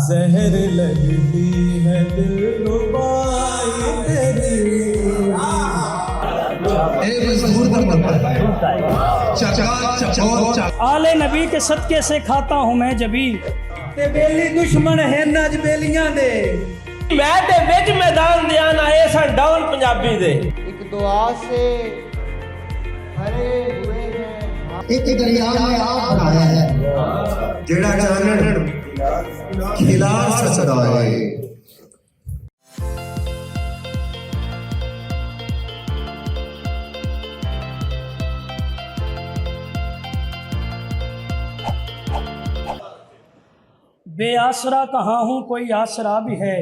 जहर लगती है दिलरुबाई तेरी। आले नबी के सदके से खाता हूँ मैं जबी। ते बेली दुश्मन है नज बेलियां दे। मैं ते विच मैदान दे आना ए सन डाउन पंजाबी दे। एक दुआ से भरे हुए हैं। एक दरिया में आप बनाया है जेड़ा चानन खिला सकदा है। बेआसरा कहाँ हूँ कोई आसरा भी है,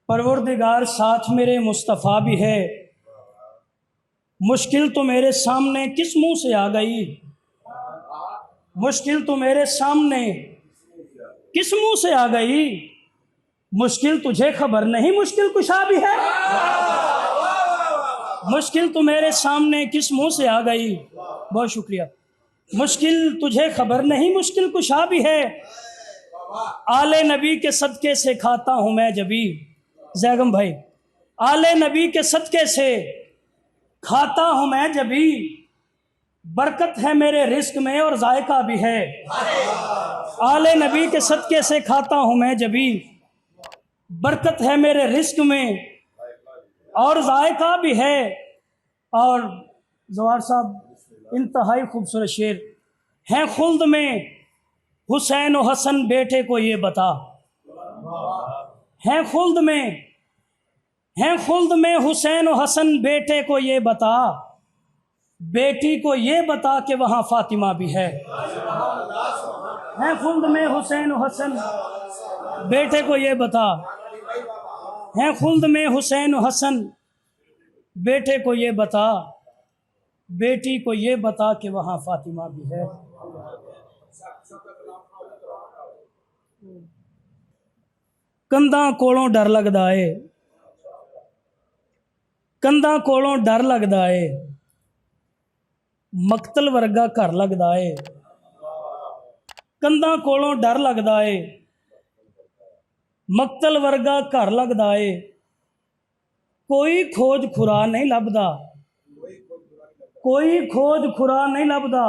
परवरदिगार साथ मेरे मुस्तफ़ा भी है। मुश्किल तो मेरे सामने किस मुंह से आ गई, मुश्किल तो मेरे सामने किस मुंह से आ गई। मुश्किल तुझे खबर नहीं मुश्किल कुशा भी है। मुश्किल तो मेरे सामने किस मुंह से आ गई। बहुत शुक्रिया। मुश्किल तुझे खबर नहीं मुश्किल कुशा भी है। आले नबी के सदके से खाता हूँ मैं जबी। जैगम भाई, आले नबी के सदके से खाता हूँ मैं जबी। बरकत है मेरे रिस्क में और जायका भी है। आले नबी के सदके से खाता हूँ मैं जबी। बरकत है मेरे रिस्क में और जायका भी है। और जवार साहब इंतहाई खूबसूरत शेर हैं। खुल्द में हुसैन और हसन बेटे को ये बता। हैं खुल्द में हुसैन और हसन बेटे को ये बता। बेटी को ये बता कि वहाँ फातिमा भी है। हैं खुल्द में हुसैन और हसन बेटे को ये बता। हैं खुल्द में हुसैन और हसन बेटे को ये बता। बेटी को ये बता कि वहाँ फातिमा भी है। कंधा कोलों डर लगदा है, कंधा कोलों डर लगदा है। मकतल वर्गा घर लगदा है। कंधा कोलों डर लगदा है। मकतल वर्गा घर लगदा है। कोई खोज खुरा नहीं लभदा, कोई खोज खुरा नहीं लभदा।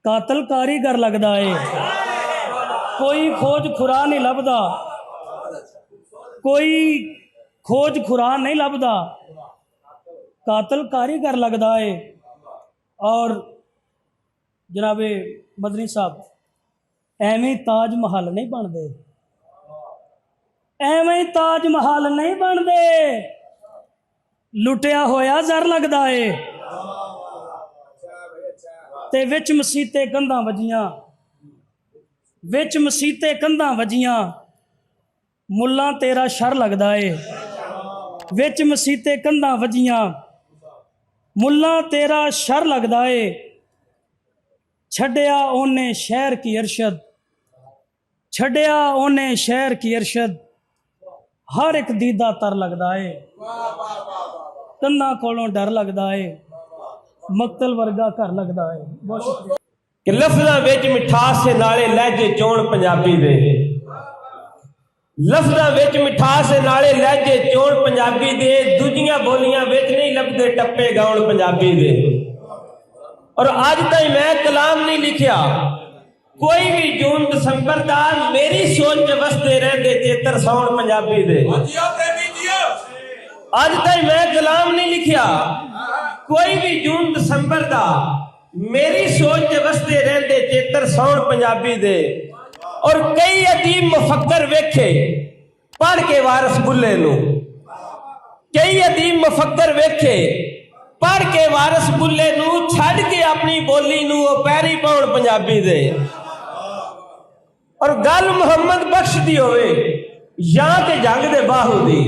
कातल कारीगर लगदा है। कोई खोज खुरा नहीं लभदा, कोई खोज खुरा नहीं लभदा। कातल कारीगर लगदा है। और जनाबे मदनी साहब, एवें ताज महल नहीं बनते, एवें ताज महल नहीं बनते। लुटिया होया जर लगदा है। ते विच मसीते कंधां वजियां, विच मसीते कंधां वजियां। मुल्ला तेरा शर लगदा है। विच मसीते कंधां वजियां। मुल्ला तेरा शर लगदा है। छड्डिया ओने शहर की अरशद, छड्डिया ओने शहर की अरशद। हर एक दीदा तर लगदा है। कंधां कोलों डर लगदा है। मकतल वर्गा घर लगदा है। बहुत शुक्रिया। कि लफ्ज़ां विच मिठास से नाले लहजे चोण पंजाबी दे। लफ्ज़ां विच मिठास से नाले लहजे चोण पंजाबी दे। दूजियां बोलियां विच नहीं लभदे टप्पे गाउण पंजाबी दे। और अज ताईं मैं कलाम नहीं लिखिया कोई भी जून दसंबर दा मेरी सोच च वसदे रहंदे चेतर सौण पंजाबी दे। अज ताईं मैं कलाम नहीं लिखिया कोई भी जून दसंबर दा मेरी सोच च वसदे रहंदे चेतर सौण पंजाबी दे। और कई अदीब मुफक्कर वेखे पढ़ के वारस बुल्ले नू। कई अदीब मुफक्कर वेखे पढ़ के वारस बुल्ले नू छड़ के अपनी बोली नू ओ पैरी पाउण पंजाबी दे। और गल मुहम्मद बख्श दी होवे या के जंग दे बाहू दी।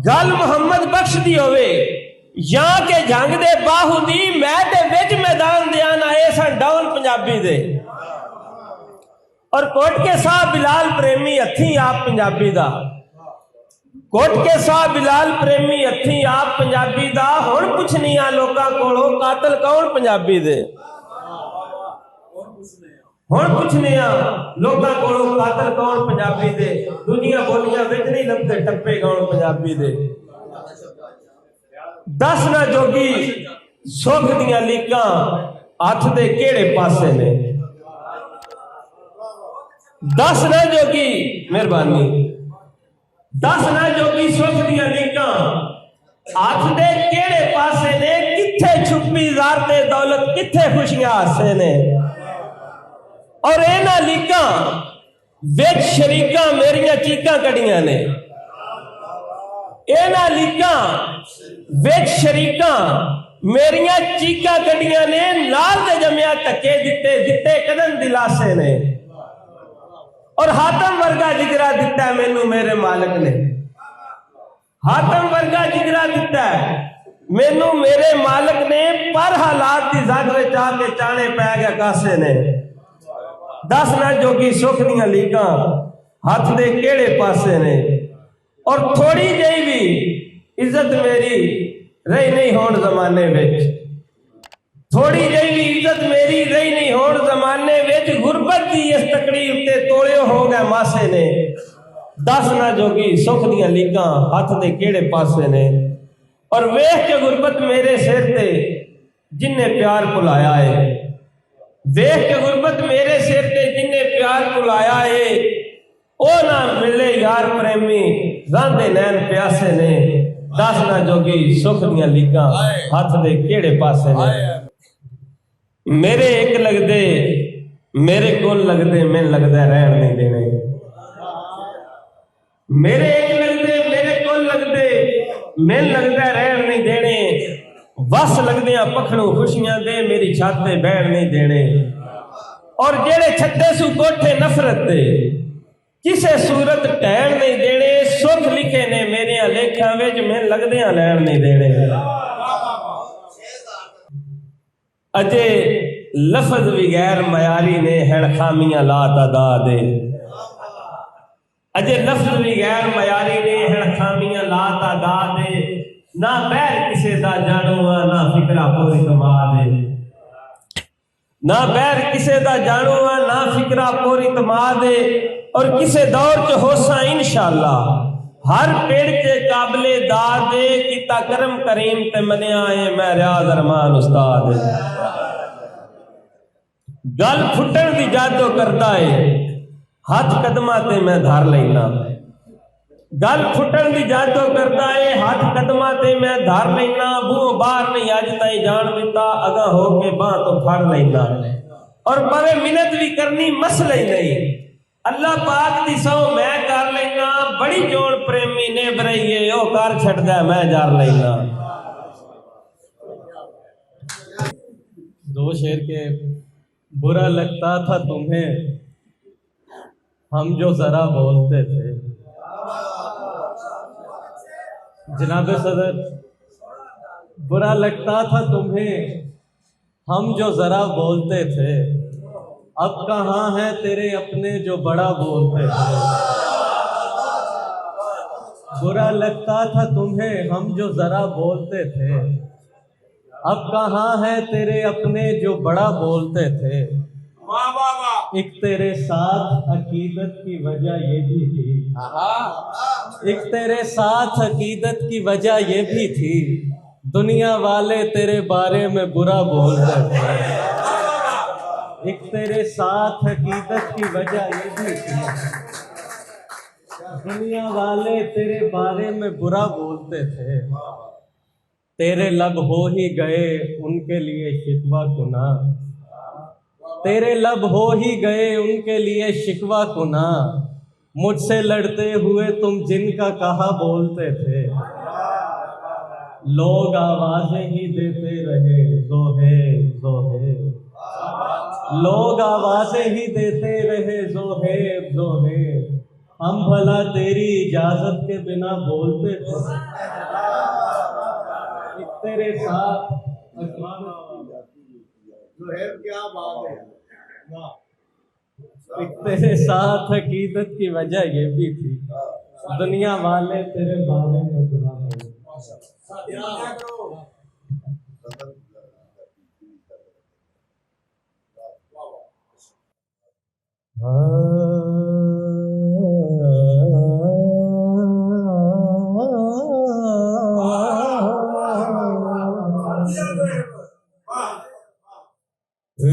गल मुहम्मद बख्श दी होवे या के जंग दे बाहू दी। मैं ते विच मैदान दे आना ए सन डाउन पंजाबी दे। और कोटके साहब बिलाल प्रेमी हथी आप पंजाबी दा। कोटके साहब बिलाल प्रेमी हथी आप पंजाबी दा। हुण पुछनिया लोकां कोलों कातल कौन पंजाबी दे। ਹੁਣ ਪੁੱਛਨੇ ਆ ਲੋਕਾਂ ਕੋਲੋਂ ਕਾਤਲ ਕੌਣ ਪੰਜਾਬੀ ਦੇ, ਦੁਨੀਆ ਬੋਲੀਆਂ ਵਿੱਚ ਨਹੀਂ ਲੱਭਦੇ ਟੱਪੇ ਕੌਣ ਪੰਜਾਬੀ ਦੇ। ਦੱਸ ਨਾ ਜੋਗੀ ਸੁੱਖ ਦੀਆਂ ਲੀਕਾਂ ਹੱਥ ਦੇ ਕਿਹੜੇ ਪਾਸੇ ਨੇ। ਦੱਸ ਨਾ ਜੋਗੀ ਮਿਹਰਬਾਨੀ, ਦੱਸ ਨਾ ਜੋਗੀ ਸੁੱਖ ਦੀਆਂ ਲੀਕਾਂ ਹੱਥ ਦੇ ਕਿਹੜੇ ਪਾਸੇ ਨੇ। ਕਿੱਥੇ ਛੁਪੀ ਜ਼ਾਰ ਤੇ ਦੌਲਤ, ਕਿੱਥੇ ਖੁਸ਼ੀਆਂ ਹਾਸੇ ਨੇ। ਔਰ ਇਹਨਾਂ ਲੀਕਾਂ ਵਿੱਚ ਸ਼ਰੀਕਾਂ ਮੇਰੀਆਂ ਚੀਕਾਂ ਕੱਢੀਆਂ ਨੇ। ਇਹਨਾਂ ਲੀਕਾਂ ਵਿੱਚ ਸ਼ਰੀਕਾਂ ਮੇਰੀਆਂ ਚੀਕਾਂ ਕੱਢੀਆਂ ਨੇ। ਨਾਲ ਦੇ ਜੰਮਿਆ ਧੱਕੇ ਦਿੱਤੇ, ਦਿੱਤੇ ਕਦਮ ਦਿਲਾਸੇ ਨੇ। ਔਰ ਹਾਤਮ ਵਰਗਾ ਜਿਗਰਾ ਦਿੱਤਾ ਮੈਨੂੰ ਮੇਰੇ ਮਾਲਕ ਨੇ। ਹਾਤਮ ਵਰਗਾ ਜਿਗਰਾ ਦਿੱਤਾ ਮੈਨੂੰ ਮੇਰੇ ਮਾਲਕ ਨੇ। ਪਰ ਹਾਲਾਤ ਦੀ ਜ਼ਦ ਵਿੱਚ ਆ ਕੇ ਚਾਣੇ ਪੈ ਗਿਆ ਕਾਸੇ ਨੇ। ਦੱਸ ਨਾ ਜੋਗੀ ਸੁੱਖ ਦੀਆਂ ਲੀਕਾਂ ਹੱਥ ਦੇ ਕਿਹੜੇ ਪਾਸੇ ਨੇ। ਔਰ ਥੋੜੀ ਜਿਹੀ ਵੀ ਇੱਜ਼ਤ ਮੇਰੀ ਰਹੀ ਨਹੀਂ ਹੋਣ ਜ਼ਮਾਨੇ ਵਿੱਚ। ਥੋੜੀ ਜਿਹੀ ਵੀ ਇੱਜ਼ਤ ਮੇਰੀ ਰਹੀ ਨਹੀਂ ਹੋਣ ਜ਼ਮਾਨੇ ਵਿੱਚ। ਗੁਰਬਤ ਦੀ ਇਸ ਤਕੜੀ ਉੱਤੇ ਤੋਲਿਓ ਹੋ ਗਏ ਮਾਸੇ ਨੇ। ਦੱਸ ਨਾ ਜੋਗੀ ਸੁੱਖ ਦੀਆਂ ਲੀਕਾਂ ਹੱਥ ਦੇ ਕਿਹੜੇ ਪਾਸੇ ਨੇ। ਔਰ ਵੇਖ ਕੇ ਗੁਰਬਤ ਮੇਰੇ ਸਿਰ ਤੇ ਜਿੰਨੇ ਪਿਆਰ ਭੁਲਾਇਆ ਏ। ਵੇਖ ਕੇ ਗੁਰਬਤ ਮੇਰੇ ਸਿਰ ਤੇ ਜਿੰਨੇ ਪਿਆਰ ਭੁਲਾਇਆ ਏ। ਉਹ ਨਾ ਮਿਲੇ ਯਾਰ ਪ੍ਰੇਮੀ ਰਾਂਦੇ ਨੈਣ ਪਿਆਸੇ ਨੇ। ਦੱਸ ਨਾ ਜੋਗੀ ਸੁੱਖ ਦੀਆਂ ਲੀਕਾਂ ਹੱਥ ਦੇ ਕਿਹੜੇ ਪਾਸੇ ਨੇ। ਮੇਰੇ ਇੱਕ ਲੱਗਦੇ ਮੇਰੇ ਕੋਲ ਲੱਗਦੇ ਮੈਨੂੰ ਲੱਗਦਾ ਰਹਿਣ ਨਹੀਂ ਦੇਣੇ। ਮੇਰੇ ਇੱਕ ਲੱਗਦੇ ਮੇਰੇ ਕੋਲ ਲੱਗਦੇ ਮੈਨੂੰ ਲੱਗਦਾ ਰਹਿਣ ਨਹੀਂ ਦੇਣੇ। ਵਸ ਲੱਗਦਿਆਂ ਪਖੜੂ ਖੁਸ਼ੀਆਂ ਦੇ ਮੇਰੀ ਛੱਤ ਤੇ ਬਹਿਣ ਨਹੀਂ ਦੇਣੇ। ਔਰ ਜਿਹੜੇ ਛੱਡੇ ਸੂ ਕੋਠੇ ਨਫ਼ਰਤ ਦੇ ਕਿਸੇ ਸੂਰਤ ਢਹਿਣ ਨਹੀਂ ਦੇਣੇ। ਸੁੱਖ ਲਿਖੇ ਨੇ ਮੇਰਿਆਂ ਲੇਖਾਂ ਵਿੱਚ ਮੈਨੂੰ ਲੱਗਦਿਆਂ ਲੈਣ ਨਹੀਂ ਦੇਣੇ। ਅਜੇ ਲਫ਼ਜ਼ ਵੀ ਗੈਰ ਮਯਾਰੀ ਨੇ ਹੈਣ ਖਾਮੀਆਂ ਲਾ ਤਦਾ ਦੇ। ਅਜੇ ਲਫ਼ਜ਼ ਵੀ ਗੈਰ ਮਯਾਰੀ ਨੇ ਹੈਣ ਖਾਮੀਆਂ ਲਾ ਤਦਾ ਦੇ। ਨਾ ਬਹਿਰ ਕਿਸੇ ਦਾ ਜਾਣੂਆ ਨਾ ਫਿਕਰਾ ਪੂਰੀ ਕਮਾ ਦੇ। ਨਾ ਬਹਿਰ ਕਿਸੇ ਦਾ ਜਾਣੂਆ ਨਾ ਫਿਕਰਾ ਪੂਰੀ ਤਮਾ ਦੇ। और किसे दौर च होसा इंशाअल्लाह हर पेड़ के काबले दाद दे। किता करम करीम ते मनिया है मैं रियाज अरमान उस्ताद। गल फुटन दी जादो करता है हाथ कदमा ते मैं धार लेना। गल फुटन दी जादो करता है हाथ कदमा ते मैं धार लेना। बूहों बाहर नहीं अज ताई जान दिता अगा हो के बाह तो फड़ लेना। और पवे मिन्नत भी करनी मसला ही नहीं। अल्लाह पाक दी सौ मैं कर लेना। बड़ी जोड़ प्रेमी ने बरइए ओ कर छड़दा मैं जार लेना। दो शेर के बुरा लगता था तुम्हें हम जो जरा बोलते थे। जनाब सदर, बुरा लगता था तुम्हें हम जो जरा बोलते थे। अब कहाँ हैं तेरे अपने जो बड़ा बोलते थे। बुरा लगता था तुम्हें हम जो जरा बोलते थे। अब कहाँ हैं तेरे अपने जो बड़ा बोलते थे। एक तेरे साथ अकीदत की वजह ये भी थी। एक तेरे साथ अकीदत की वजह ये भी थी। दुनिया वाले तेरे बारे में बुरा बोलते थे। एक तेरे साथ हकीकत की वजह ये भी थी। दुनिया वाले तेरे बारे में बुरा बोलते थे। तेरे लब हो ही गए उनके लिए शिकवा कुना। तेरे लब हो ही गए उनके लिए शिकवा कुना। मुझसे लड़ते हुए तुम जिनका कहा बोलते थे। लोग आवाजें ही देते रहे जोहे जोहे। लोग आवाजें ही देते रहे जोहेब जोहेब। हम भला तेरी इजाजत के बिना बोलते थे। तेरे साथ जोहेब क्या बात है। तेरे साथ हकीकत की वजह ये भी थी। दुनिया वाले तेरे बारे में बुरा बोलते।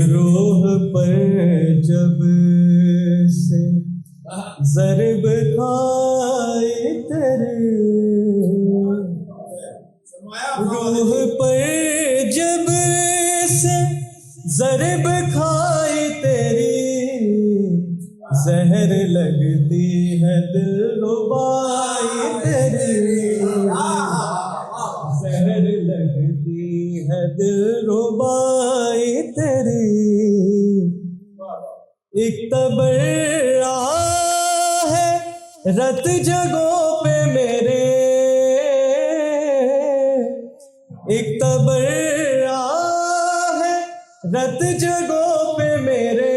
रूह पर जब से ज़रब खाए तेरे, रूह पर जब से ज़रब खाए तेरी, जहर लगती है दिलरुबाई तेरी, जहर लगती है दिलरुबाई तेरी। एक तबर्रा है रत जगहों पे मेरे, एक तबर्रा है रत जगहों पे मेरे,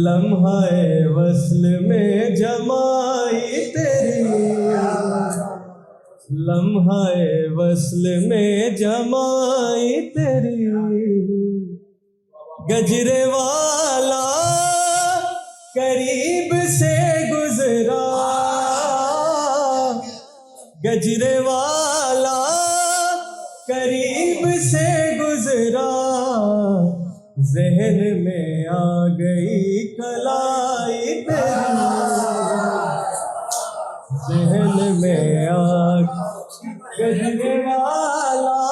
लम्हाए वस्ल में जमाई तेरी, लम्हाए वस्ल में जमाई तेरी। गजरे वाला करीब से गुजरा, गजरे वाला करीब से गुजरा, ज़हन में आ गई कलाई तेरी, ज़हन में आ गजरे वाला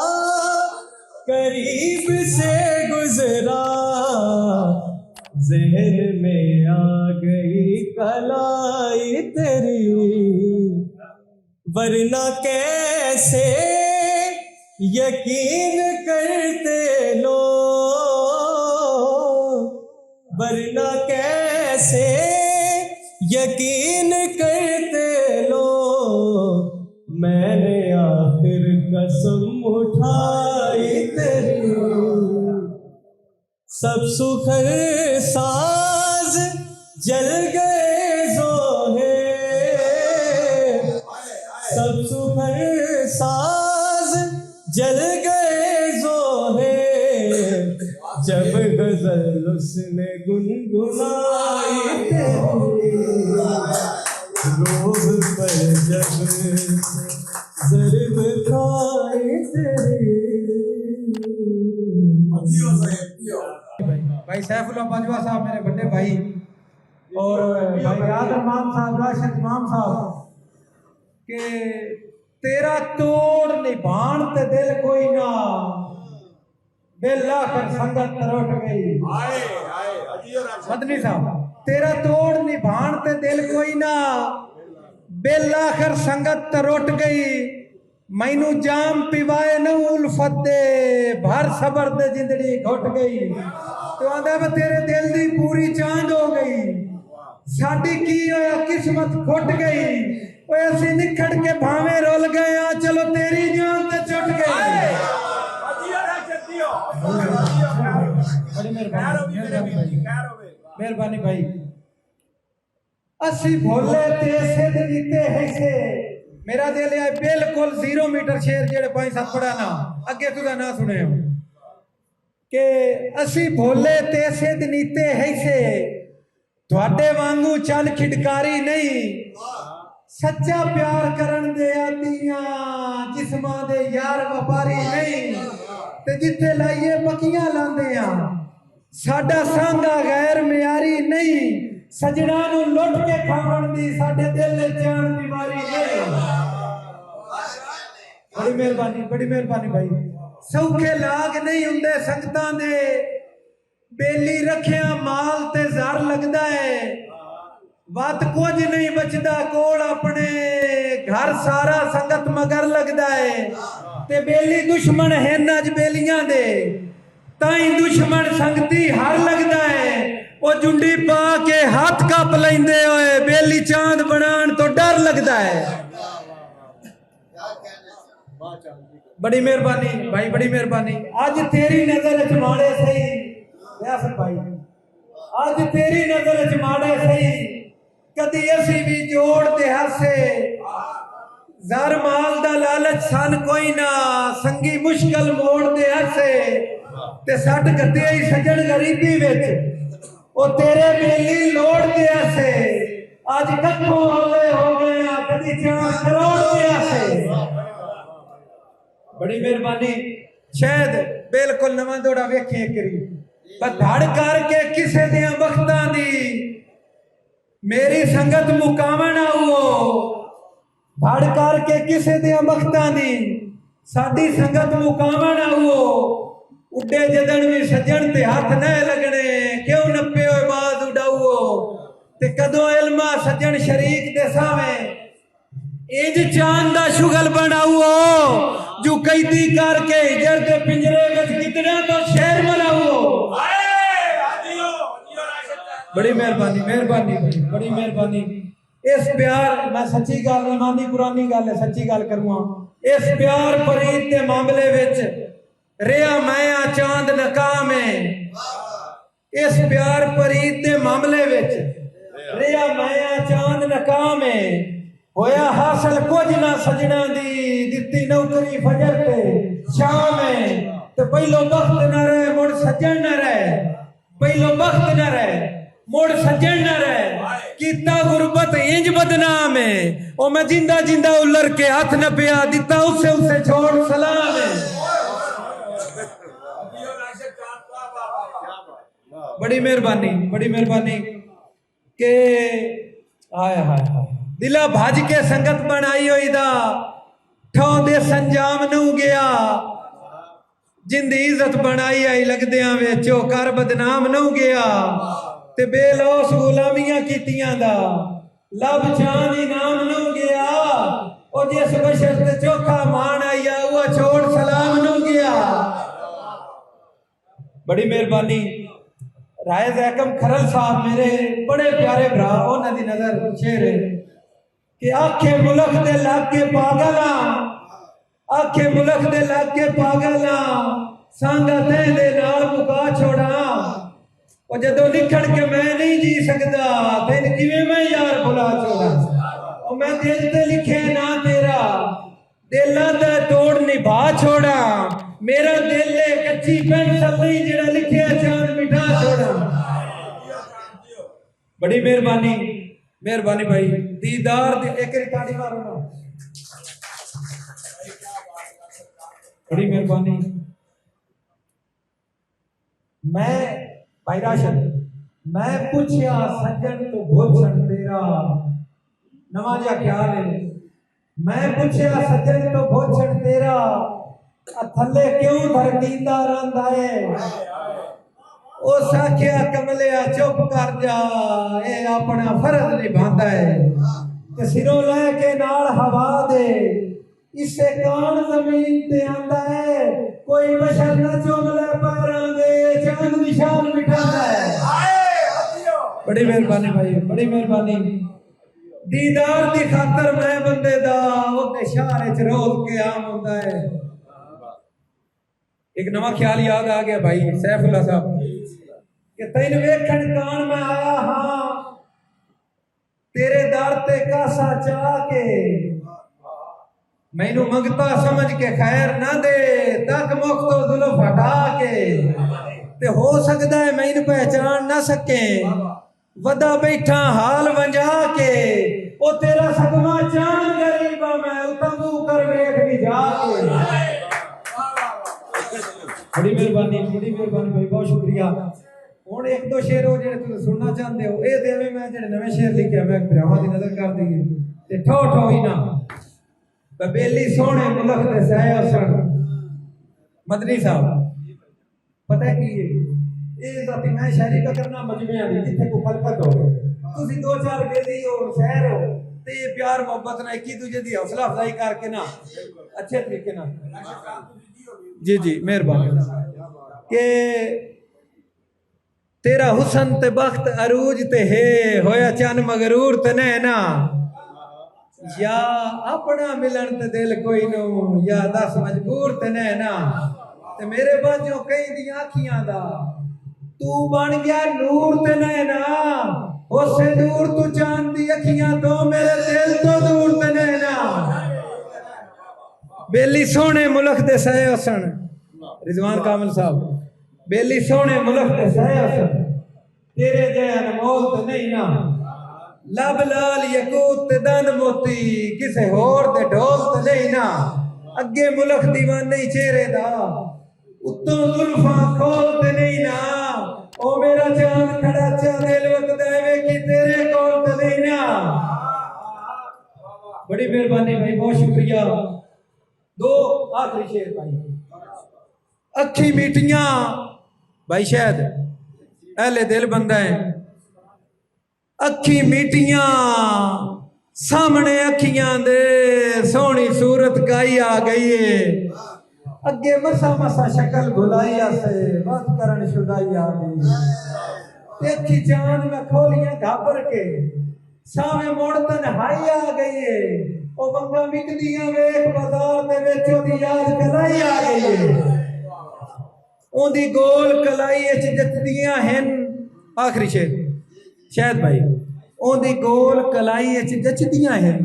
करीब से गुजरा, ज़हन में आ गई कलाई तेरी। वरना कैसे यकीन करते लोग, वरना कैसे यकीन करते लोग, मैंने आखिर कसम उठाई तेरी। सब सुखर साज जल गए जोहे, सब सुखर साज जल गए जोहे, जब गजल उसने गुनगुनाई तेरी। रोह पर जब ज़रब खाए तेरी। भाई सैफुल्लाह बाजवा साहब मेरे बड़े भाई, और भाई याद इमाम साहब, राशिद इमाम साहब, के तेरा तोड़ निभान ते दिल कोई ना, बेला कर संगत तरट गई। मदनी साहब, तेरा तोड़ निभान ते दिल कोई ना, बेला कर संगत तरट गई। मैनू जाम पिवाए न उल्फत दे, भर सबर दे जिंदड़ी घुट गई। तो आंदा मैं तेरे दिल दी पूरी चांद हो गई, साडी की होया किस्मत खुट गई। ओए असी निखड़ के भावे रुल गए आ, चलो तेरी जान ते छुट गई। बड़ी मेहरबानी भाई। असी भोले ते सिद्ध नीते है से, मेरा दिल है बिल्कुल 0 मीटर शेर जेड़े 5-7 पढ़ा ना अगे तुझा ना सुने हो कि असी भोले ते सिद्ध नीते है से, तुहाडे वांगू चल खिडकारी नहीं, सच्चा प्यार करन दे आतियां, जिस्मां दे यार व्यापारी नहीं, ते जिथे लाइए पक्कियां लांदे आ, साडा सांगा गैर मियारी नहीं, सजना नू लुट के खावन दी साडे दिल दे जान बीमारी नहीं। बड़ी मेहरबानी भाई। सौखे लाग नहीं हुंदे संगतां दे, बेली रखिया माल ते ज़र लगदा है, वत कुछ नहीं बचदा कोल अपने, घर सारा संगत मगर लगदा है। ते बेली दुश्मन है अज बेलियां दे, ताई दुश्मन संगती हर लगदा है। वो जुंडी पा के हाथ कप लेंदे होए, बेली चांद बनान तो डर लगदा है। बड़ी मेहरबानी भाई, बड़ी मेहरबानी। आज तेरी नजर च माड़े सही रियासत भाई, आज तेरी नजर च माड़े सही, कदी असी भी जोड़ ते हासे, ज़र माल दा लालच सन कोई ना, संगी मुश्किल मोड़ दे हासे, ते सट गद्दे ही सजन गरीबी विच, ओ तेरे बेली लोड़ दिया से आज कखों हौले हो गए कदी चार करोड़ दिया से। बड़ी मेहरबानी शायद बिल्कुल नवा दौड़ा वेखिए करी पर धड़ करके किसे दिया बख्तां दी मेरी संगत मुकावन आओ धड़ करके किसे दिया बख्तां दी साडी संगत मुकावन आओ उड्डे जदन भी सज्जन ते हाथ न लगने क्यों नपे होए बाज उड़ाओ ते कदों इल्मा सज्जन शरीक दे सावे इंज चांद दा शुगल बनाओ जो कैदी करके हिजर दे पिंजरे विच कितना तो शेर बनाओ। बड़ी मेहरबानी मेहरबानी बड़ी मेहरबानी। इस प्यार मैं सच्ची गल ईमानी पुरानी गल है सच्ची गल करूँगा इस प्यार फरीद के मामले विच रिया मैं चांद नकाम है इस प्यार फरीद के मामले विच रिया मैं चांद नकाम है होया हासिल कुछ ना सजना दी दित्ती नौकरी फजर पे शाम है तो पहलो वक्त न रहे मुड़ सज्जन न रहे पहलो वक्त न रहे मुड़ सज्जन न रहे कीता गुरबत इंज बदनाम है ओ मैं जिंदा जिंदा उलर के हाथ न पिया दिता उसे उसे छोड़ सलाम है। बड़ी मेहरबानी के हाय हाय हाय दिला भज के संगत बनाई हुई दा ठौ दे संजाम नू गया जिंदी इज्जत बनाई आई लगदियां वेचो कर बदनाम नू गया ते बेलोस गुलामियां कीतियां दा लब चांद इनाम नू गया ओ जिस बशर ते चोखा मान आया वो छोड़ सलाम नू गया। बड़ी मेहरबानी राय जैकम खरल साहब मेरे बड़े प्यारे भरा उन्हां दी नजर शेर है कि आखे मुल्क दे लागे पागला आखे मुल्क दे लागे पागला सांगा ते दे नाल मुका छोड़ा ओ जदों लिखण के मैं नहीं जी सकदा तेन किवें मैं यार भुला छोड़ा ओ मैं दिल ते लिखे ना तेरा दिलां दा तोड़ निभा छोड़ा मेरा दिल है कच्ची पेंसिल नहीं जेड़ा लिखे चांद मिठा छोड़ा। बड़ी मेहरबानी मेहरबानी भाई दीदार दी एक रिकॉर्डिंग मारो ना। बड़ी मेहरबानी मैं भाई राशन मैं पूछया सज्जन तो भोजन तेरा नवा जा ख्याल है मैं पूछया सज्जन तो भोजन तेरा थले क्यों धरतीदा रंदा है ओ साखिया कमलिया चुप कर जा ए अपना फर्ज निभांदा है ते सिरों लेके नाल हवा दे इसे कौन जमीन ते आंदा है कोई बशर न चुम ले पैरां दे चांद निशान मिटांदा है। बड़ी मेहरबानी भाई बड़ी मेहरबानी दीदार दी खातर मैं बंदे दा ओते शहर च रोज के आम होंदा है। एक नवा ख्याल याद आ गया भाई सैफुल्ला साहब कि तैन वेखण कान मैं आया हाँ तेरे दर ते कासा चाह के मैनू मंगता समझ के खैर ना दे तक मुख तो जुल्फ हटा के ते हो सकता है मैनू पहचान ना सके वदा बैठा हाल वंजा के ओ तेरा सगमा चांद गरीबा मैं उतमू कर वेख भी जाके। बड़ी मेहरबानी भाई बहुत शुक्रिया। हुण एक दो शेर हो जेड़े तुसीं सुनना चाहते हो ए देवे मैं जेड़े नवे शेर लिखे मैं भरावां दी नजर कर दी ते ठो ठो ही ना बेली सोहणे मुल्क दे सह हसन मदनी साहब पता की है ये जाती मैं शायरी का करना मजमे दी जिथे को फलकत हो तुसीं दो चार बेली हो शहर हो ते ये प्यार मोहब्बत ना एक दूजे दी हौसला अफजाई करके ना अच्छे तरीके ना जी जी मेहरबानी के तेरा हुसन ते बख्त अरूज ते है होया चन मगरूर ते नैना या अपना मिलन ते दिल कोई नो या दस मजबूर ते नैना ते मेरे बाजों कई दी आखियां दा तू बन गया नूर ते नैना उससे दूर तू चांद दी अखियां तो मेरे दिल तो दूर ते नैना बेली सोहने मुल्क दे सह हसन रिजवान कामिल साहब बेली सोहने मुल्क दे सह हसन तेरे जैसा अनमोल तो नहीं ना लब लाल यकूत ते दंद मोती किसे होर दे ढोल तो नहीं ना अगे मुल्क दीवाने चेहरे दा उत्तों जुल्फां खोल ते नहीं ना ओ मेरा चांद खड़ा चा दिल वक्त देवे कि तेरे कोल तो नहीं ना। बड़ी मेहरबानी भाई, बहुत शुक्रिया। दो आखिरी शेर भाई। अखी मीठियां भाई शायद अहले दिल बंदा है। अखी मीठियां सामने अखियां दे सोहनी सूरत काई आ गई है अगे मसा मसा शक्ल भुलाई आसे बात करन शुदाई आ गई ते अखी चांद में खोलियां घाबर के सावे मोड़ तन्हाई आ गई है ओ बंगा विकदियां वेख बाजार दे विच ओदी याद कलाई आ गई है ओदी गोल कलाई च जचदियां हैं। आखिरी शेर शायद भाई। ओदी गोल कलाई च जचदियां हैं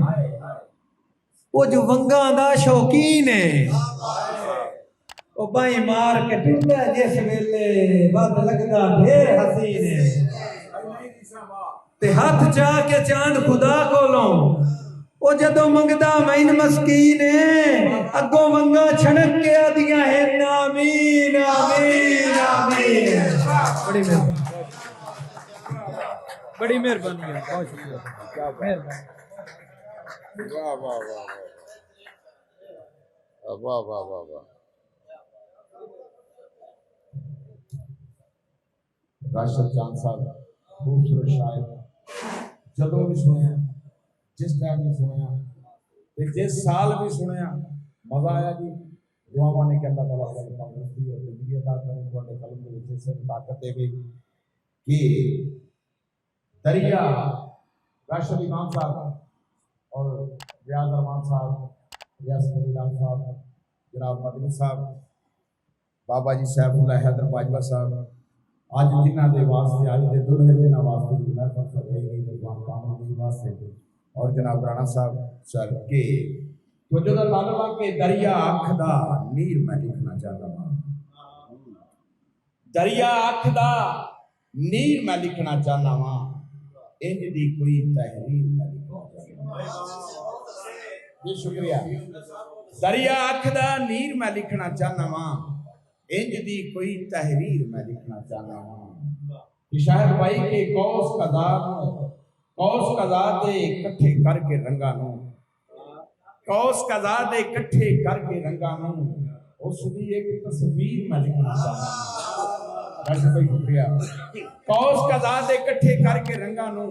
वो जो वंगा दा शौकीन है ओ बाई मार के टुटदा जिस वेले बद लगदा ढेर हसीन है ते हाथ चा के चांद खुदा कोलों ओ जदों मंगदा मैन मस्कीन है अगों वंगा छणक के आदियां हैं आमीन आमीन आमीन। बड़ी मेहरबानी है, बहुत शुक्रिया। मेहरबानी। वाह वाह वाह वाह वाह वाह वाह। राशिद खान साहब खूबसूरत शायर जदों भी सुने जिस टाइम भी सुने ते जिस साल भी सुने मजा आया जी। दुआवां ने कि अल्लाह ताला तंदुरुस्ती और जिंदगी अता करे तुहाडे कलम दे विच इस ताकत देवे कि दरिया राशिद इमाम साहब और रियाज रहमान साहब रियासत अली राम साहब जनाब मदनी साहब बाबा जी सैफुल्लाह हैदर बाजवा साहब आज जिन्हों के वास्ते आज के दुल्हे जिन्होंने वास्ते महफल सजाई गई भगवान कामल वास्ते और जनाब राणा साहब सर के तो जो तालबा के दरिया अख दा नीर मैं लिखना चाहता हूँ दरिया अख दा नीर मैं लिखना चाहना वा इंज दी कोई तहरीर मैं लिखना चाहना। शुक्रिया। दरिया अख दा नीर मैं लिखना चाहना वा इंज दी कोई तहरीर मैं लिखना चाहना हूँ। शायद भाई के कौस कज़ा दे इकट्ठे करके रंगा नू कौस कज़ा दे इकट्ठे करके रंगा नू उसकी एक तस्वीर मैं लिखना चाहना हूँ। शुक्रिया। कौस कज़ा दे इकट्ठे करके रंगा नू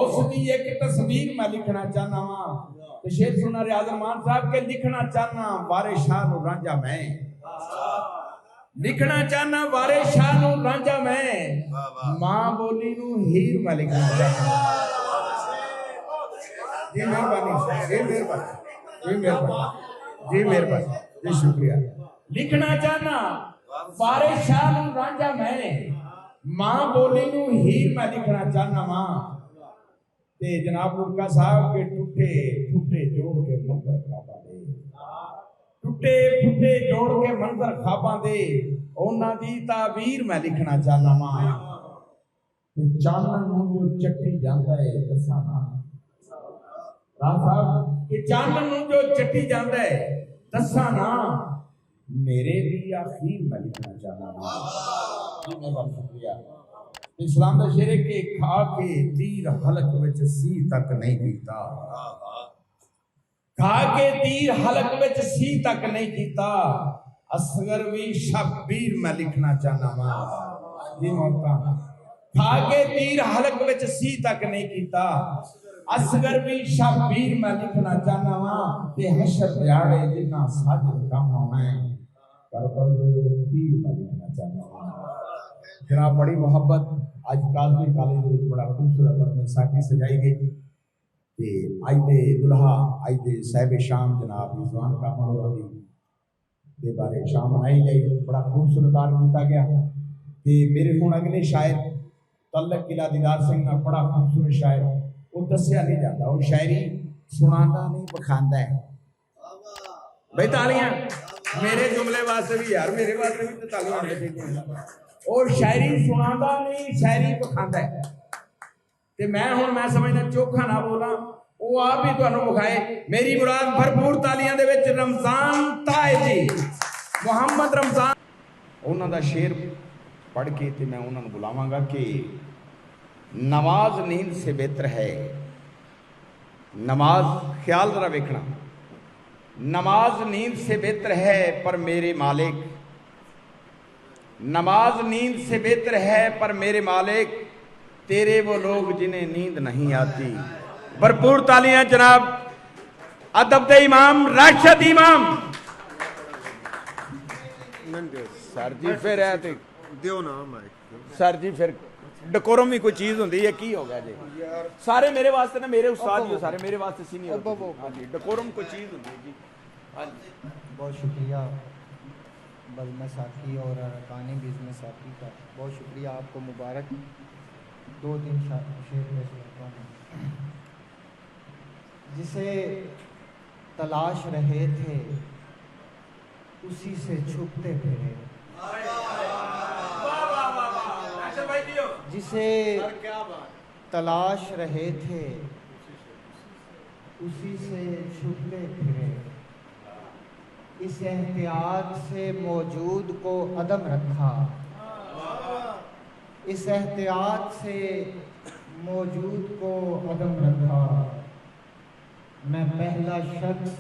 उसकी एक तस्वीर मैं लिखना चाहना वा। तो शेर सुना रियाज रहमान साहब के लिखना चाहना वारे शाह नू रांझा मैं लिखना चाहना वारे शाह नू रांझा मैं मां बोली नू हीर मैं लिखना चाहना। जी मेहरबानी जी मेहरबानी जी मेहरबानी जी मेहरबानी जी शुक्रिया। लिखना चाहना वारे शाह नू रांझा मैं मां बोली नू हीर मैं लिखना चाहना वा। ते जनाब मुर्गा साहब के टूटे फुटे जोड़ के मंजर खाबा दे टूटे फुटे जोड़ के मंजर खाबा दे उन्हां दी ताबीर मैं लिखना चाहना वा। चानन नूं जो चट्टी जांदा है दसा ना राह साहब कि चानन नूं जो चट्टी जांदा है दसा ना मेरे भी आखिर मैं लिखना चाहना वा। बहुत शुक्रिया। इस्लाम का शेर के खा के तीर हलक विच सी तक नहीं कीता खा के तीर हलक विच सी तक नहीं कीता असगर भी शब्बीर मैं लिखना चाहना वा। जी मौका खा के तीर हलक विच सी तक नहीं कीता असगर भी शब्बीर मैं लिखना चाहना वा। ते हशर दिहाड़े जिन्ना साजिद काम होना है करबल दे तीर मैं लिखना चाहना वा। जनाब बड़ी मोहब्बत आज काजमी कॉलेज में बड़ा खूबसूरत अपने साकी सजाई गई ते अज दे दुल्हा अज दे साहिब शाम जनाब रिजवान कामल होरी दे बारे शाम मनाई गई बड़ा खूबसूरत आर किया गया ते मेरे हुण अगले शायर तलक किला दीदार सिंह ना बड़ा खूबसूरत शायर वो दसिया नहीं जाता वो शायरी सुनाता नहीं बखांदा है। भाई तालियां मेरे जुमले वास्ते भी यार मेरे वास्ते भी तालियां होनी चाहिए। ਉਹ ਸ਼ਾਇਰੀ ਸੁਣਾਉਂਦਾ ਨਹੀਂ, ਸ਼ਾਇਰੀ ਪਖਾਂਦਾ ਹੈ। ਤੇ ਮੈਂ ਸਮਝਦਾ ਚੋਖਾ ਨਾ ਬੋਲਾਂ, ਉਹ ਆਪ ਹੀ ਤੁਹਾਨੂੰ ਵਿਖਾਏ। ਮੇਰੀ ਮੁਰਾਦ ਭਰਪੂਰ ਤਾਲੀਆਂ ਦੇ ਵਿੱਚ ਰਮਜ਼ਾਨ ਤਾਏ ਜੀ, ਮੁਹੰਮਦ ਰਮਜ਼ਾਨ, ਉਹਨਾਂ ਦਾ ਸ਼ੇਰ ਪੜ੍ਹ ਕੇ ਤੇ ਮੈਂ ਉਹਨਾਂ ਨੂੰ ਬੁਲਾਵਾਂਗਾ ਕਿ ਨਮਾਜ਼ ਨੀਂਦ ਸੇ ਬਿਹਤਰ ਹੈ। नमाज ख्याल जरा देखना, नमाज नींद से बेहतर है पर मेरे मालिक, नमाज नींद से बेहतर है पर मेरे मालिक, तेरे वो लोग जिन्हें नींद नहीं आती। भरपूर तालियां जनाब अदब दे इमाम राशिद इमाम। सर जी फिर है ते दियो नाम है सर जी, फिर ਡਕੋਰਮ ਵੀ ਕੋਈ ਚੀਜ਼ ਹੁੰਦੀ ਹੈ, ਕੀ ਹੋ ਗਿਆ ਜੀ? ਸਾਰੇ ਮੇਰੇ ਵਾਸਤੇ ਨਾ, ਮੇਰੇ ਉਸਤਾਦ ਹੀ ਹੋ ਸਾਰੇ, ਮੇਰੇ ਵਾਸਤੇ ਸੀਨੀਅਰ। ਹਾਂਜੀ, ਡਕੋਰਮ ਕੋਈ ਚੀਜ਼ ਹੁੰਦੀ ਹੈ ਜੀ। ਹਾਂਜੀ, बहुत शुक्रिया बज़्म साकी और अरकानी बिज़्म साकी का, बहुत शुक्रिया आपको, मुबारक। 2-3 शेर पेश करता हूँ। जिसे तलाश रहे थे उसी से छुपते फिरे, जिसे तलाश रहे थे उसी से छुपते फिरे, इस एहतियात से मौजूद को अदम रखा, इस एहतियात से मौजूद को अदम रखा। मैं पहला शख्स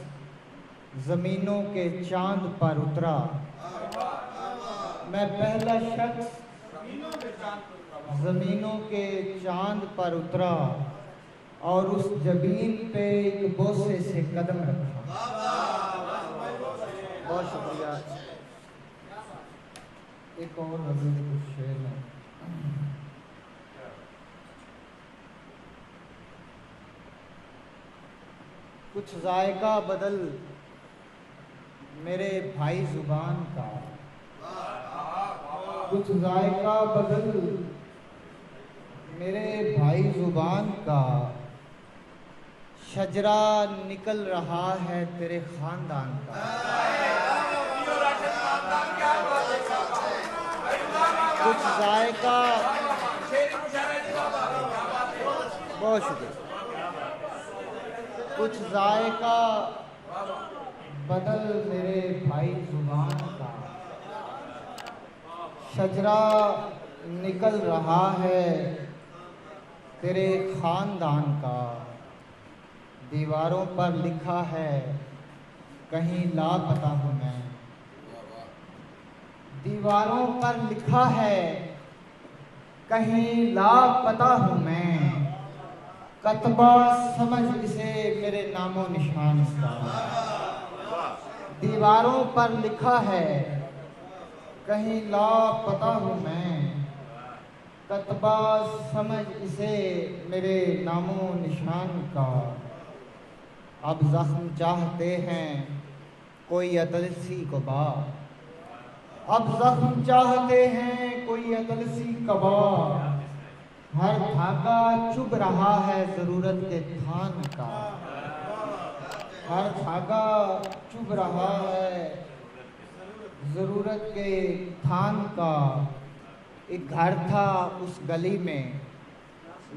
ज़मीनों के चांद पर उतरा, मैं पहला शख्स ज़मीनों के चांद पर उतरा और उस जबीन पे एक बोसे से कदम रखा। बहुत शुक्रिया। एक और गज़ल के कुछ शेर हैं। कुछ जायका बदल मेरे भाई जुबान का, कुछ जायका बदल मेरे भाई जुबान का, शजरा निकल रहा है तेरे खानदान का। कुछ जायका, बहुत शुक्रिया। कुछ जायका बदल मेरे भाई जुबान का, शजरा निकल रहा है तेरे खानदान का। दीवारों पर लिखा है कहीं लापता हूँ मैं, दीवारों पर लिखा है कहीं लापता हूँ मैं, कतबा समझ इसे मेरे नामो निशान का। दीवारों पर लिखा है कहीं लापता हूँ मैं, कतबा समझ इसे मेरे नामो निशान का। अब ज़ख्म चाहते हैं कोई अदलसी कबा, अब ज़ख्म चाहते हैं कोई अदलसी कबा, हर धागा चुभ रहा है ज़रूरत के थान का, हर धागा चुभ रहा है ज़रूरत के थान का। एक घर था उस गली में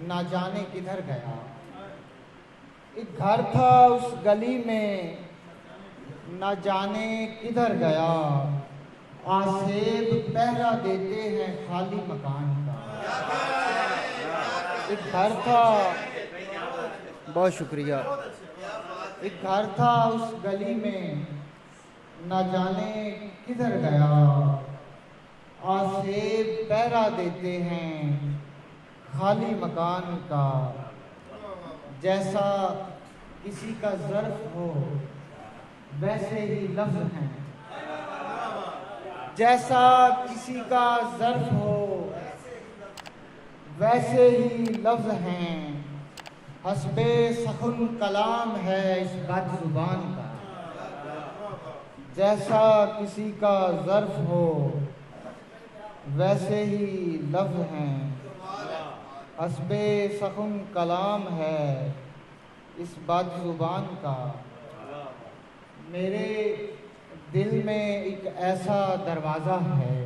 ना जाने किधर गया, एक घर था उस गली में ना जाने किधर गया, आसेब पहरा देते हैं खाली मकान का। एक घर था, बहुत शुक्रिया, एक घर था उस गली में ना जाने किधर गया, आसेब पहरा देते हैं खाली मकान का। जैसा किसी का ज़र्फ हो वैसे ही लफ्ज़ हैं, जैसा किसी का ज़र्फ हो वैसे ही लफ्ज़ हैं, हस्बे सखुन कलाम है इस बद ज़ुबान का। जैसा किसी का ज़र्फ हो वैसे ही लफ्ज़ हैं, हस्बे सखुन कलाम है इस बद ज़ुबान का। मेरे दिल में एक ऐसा दरवाज़ा है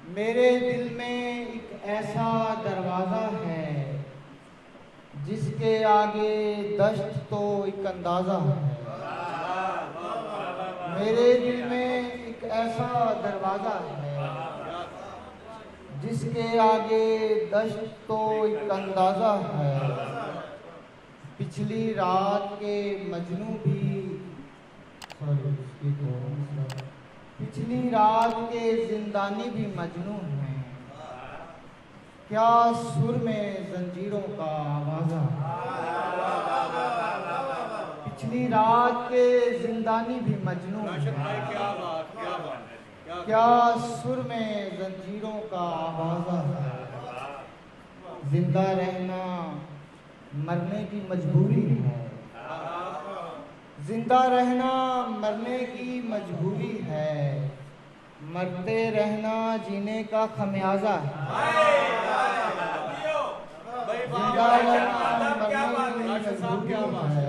मेरे दिल में एक ऐसा दरवाज़ा है जिसके आगे दश्त तो एक अंदाज़ा है। मेरे दिल में एक ऐसा दरवाज़ा है जिसके आगे दश्त तो एक अंदाज़ा है। पिछली रात के मजनू भी पिछली रात के जिंदानी भी मजनू हैं। क्या सुर में जंजीरों का आवाज़ा। पिछली रात के जिंदानी भी मजनू हैं। क्या सुर में जंजीरों का आवाज़ा है। जिंदा रहना मरने की मजबूरी है। जिंदा रहना मरने की मजबूरी है। मरते रहना जीने का खमियाजा है। जिंदा रहना मरने की मजबूरी है।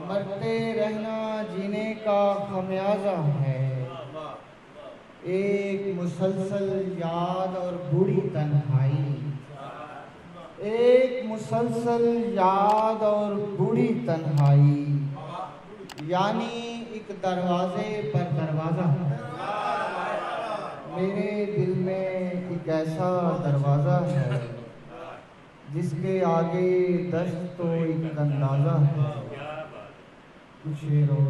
मरते रहना जीने का खमियाजा है। एक मुसलसल याद और बूढ़ी तन्हाई। एक मुसलसल याद और बूढ़ी तन्हाई, यानी एक दरवाजे पर दरवाज़ा। मेरे दिल में एक ऐसा दरवाज़ा है जिसके आगे दश्त तो एक अंदाज़ा है। कुछ शेर और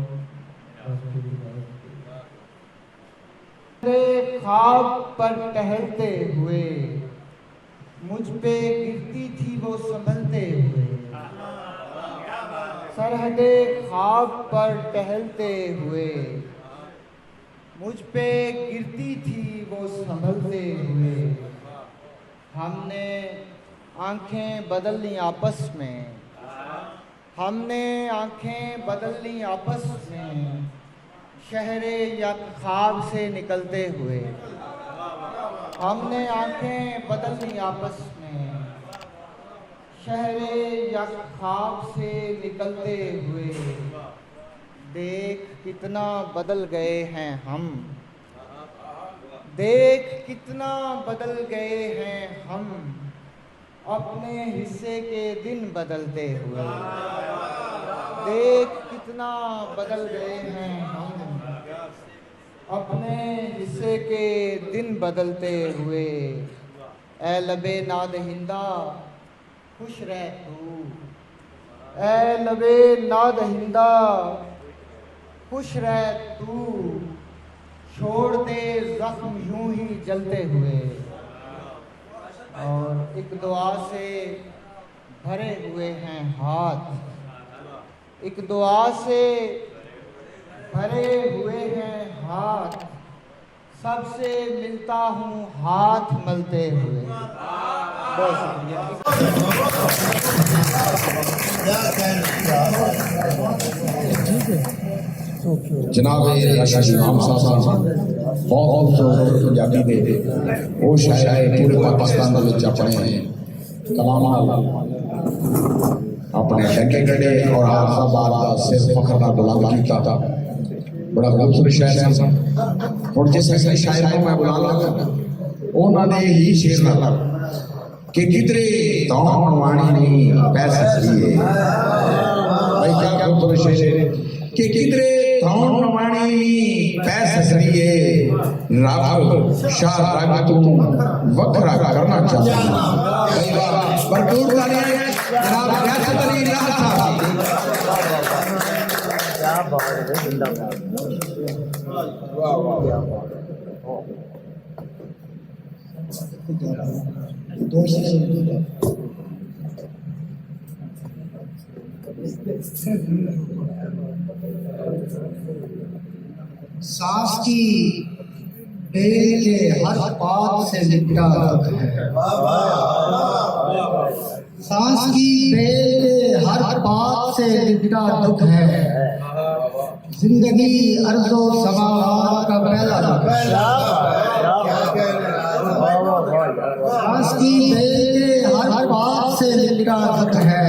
मेरे ख्वाब पर टहलते हुए मुझ पे गिरती थी वो संभलते हुए। सरहदे ख्वाब पर टहलते हुए मुझ पे गिरती थी वो संभलते हुए। हमने आंखें बदल ली आपस में। हमने आंखें बदल ली आपस में। शहरे या ख्वाब से निकलते हुए। हमने आंखें बदल ली आपस में। शहरे या ख्वाब से निकलते हुए। देख कितना बदल गए हैं हम। देख कितना बदल गए हैं हम अपने हिस्से के दिन बदलते हुए। देख कितना बदल गए हैं हम अपने हिस्से के दिन बदलते हुए। ए लबे नाद हिंदा खुश रह तू। ए लबे नाद हिंदा खुश रह तू। छोड़ दे जख्म यूं ही जलते हुए। और एक दुआ से भरे हुए हैं हाथ। एक दुआ से भरे हुए हैं हाथ। सबसे मिलता हूँ हाथ मलते हुए। बहुत शुक्रिया। जनाब रशीद इमाम साहब बहुत खूबसूरत पंजाबी दे वो शायर है पूरे पाकिस्तान में अपने कलाम अपने डंके गड़े और आफाबाद का सिर फखर का बुलंद किया। बड़ा खूबसूरत शायर सन। और जिस शायर को मैं बुला लगा उन्होंने ही शेर लगा कि किधरे दौड़ वाणी नहीं पैसा चाहिए। भाई क्या खूबसूरत शेर कि किधरे दौड़ वाणी पैसा चाहिए। रब शाह रब तू वखरा करना चाहता पर दूर का नहीं जनाब कैसे तरी राह था। सांस की बेल के हर बात से निपटा है। सांस की बेल के हर बात से निपटा दुख है। जिंदगी अर्ज़ो समावात का पहला दुख है। सांस की बेल के हर बात से निपटा दुख है।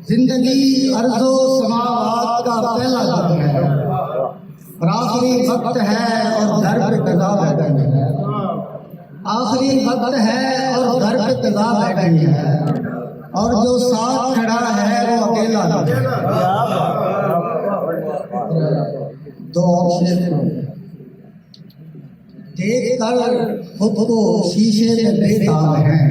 जिंदगी अर्ज़ो समावात का पहला दुख है। और आखिरी वक्त है और दर पे कज़ा बैठी है, आखिरी वक्त है और घर पे कज़ा बैठी है, और जो साथ खड़ा है वो अकेला नहीं। दो और शेर देख कर खुद को शीशे में बेताब हैं,